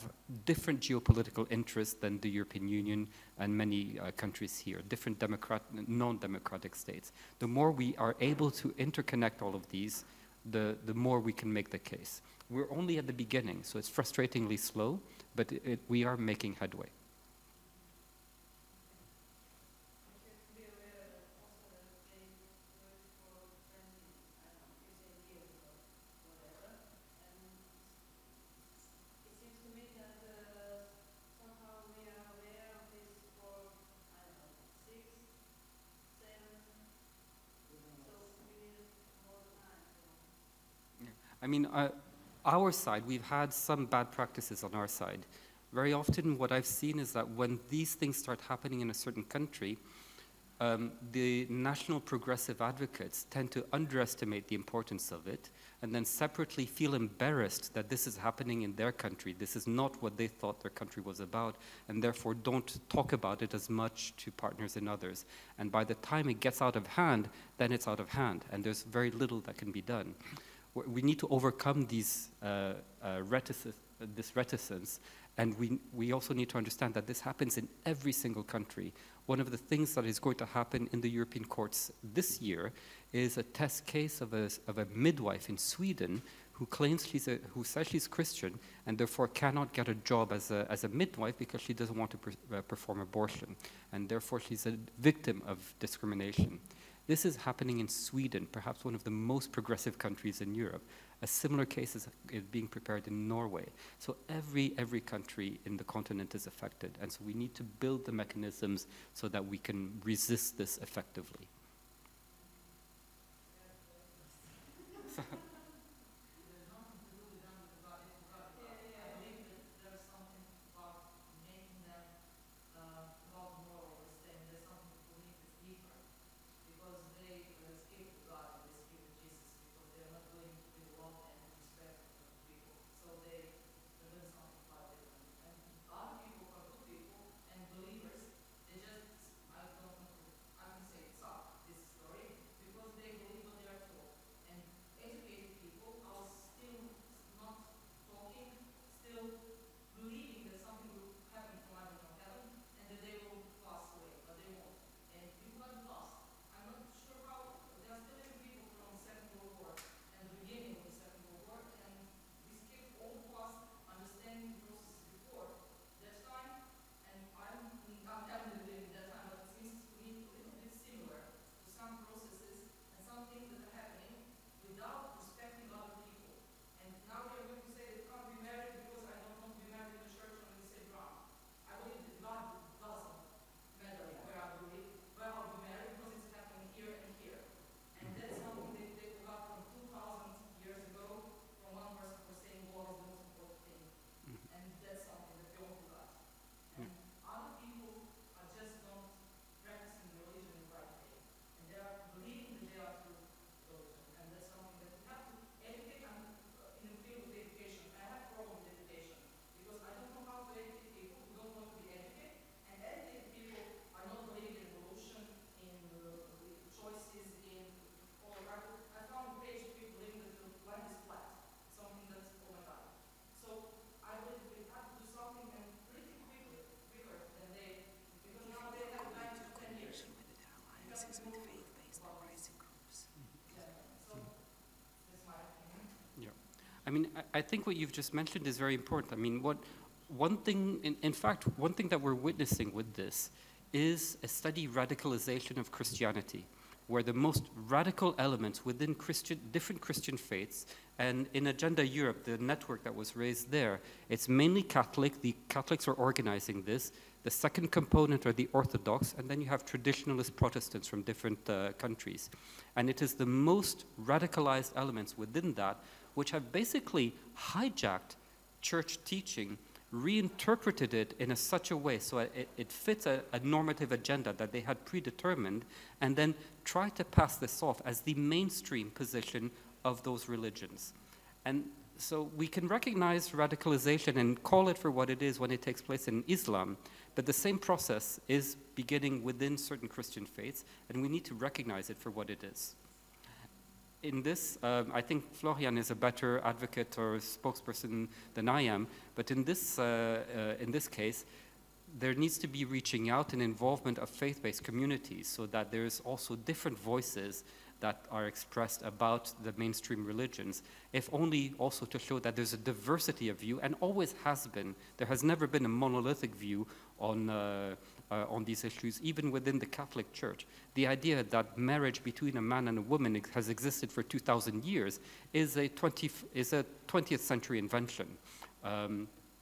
different geopolitical interests than the European Union and many countries here, different non-democratic states. The more we are able to interconnect all of these, the more we can make the case. We're only at the beginning, so it's frustratingly slow, but we are making headway. I mean, our side, we've had some bad practices on our side. Very often what I've seen is that when these things start happening in a certain country, the national progressive advocates tend to underestimate the importance of it and then separately feel embarrassed that this is happening in their country. This is not what they thought their country was about, and therefore don't talk about it as much to partners in others. And by the time it gets out of hand, then it's out of hand, and there's very little that can be done. We need to overcome these this reticence, and we also need to understand that this happens in every single country. One of the things that is going to happen in the European courts this year is a test case of a midwife in Sweden who claims who says she's Christian and therefore cannot get a job as a midwife because she doesn't want to perform abortion, and therefore she's a victim of discrimination. This is happening in Sweden, perhaps one of the most progressive countries in Europe. A similar case is being prepared in Norway. So every country in the continent is affected, and so we need to build the mechanisms so that we can resist this effectively. I mean, I think what you've just mentioned is very important. I mean, one thing, in fact, one thing that we're witnessing with this is a steady radicalization of Christianity, where the most radical elements within different Christian faiths, and in Agenda Europe, the network that was raised there, it's mainly Catholic. The Catholics are organizing this. The second component are the Orthodox, and then you have traditionalist Protestants from different countries. And it is the most radicalized elements within that which have basically hijacked church teaching, reinterpreted it in such a way so it fits a normative agenda that they had predetermined, and then try to pass this off as the mainstream position of those religions. And so we can recognize radicalization and call it for what it is when it takes place in Islam, but the same process is beginning within certain Christian faiths, and we need to recognize it for what it is. In this, I think Florian is a better advocate or spokesperson than I am, but in this case, there needs to be reaching out and involvement of faith-based communities so that there's also different voices that are expressed about the mainstream religions, if only also to show that there's a diversity of view, and always has been. There has never been a monolithic view on these issues, even within the Catholic Church. The idea that marriage between a man and a woman has existed for 2,000 years is a 20th century invention.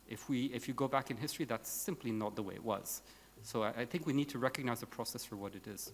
If you go back in history, that's simply not the way it was. So I think we need to recognize the process for what it is.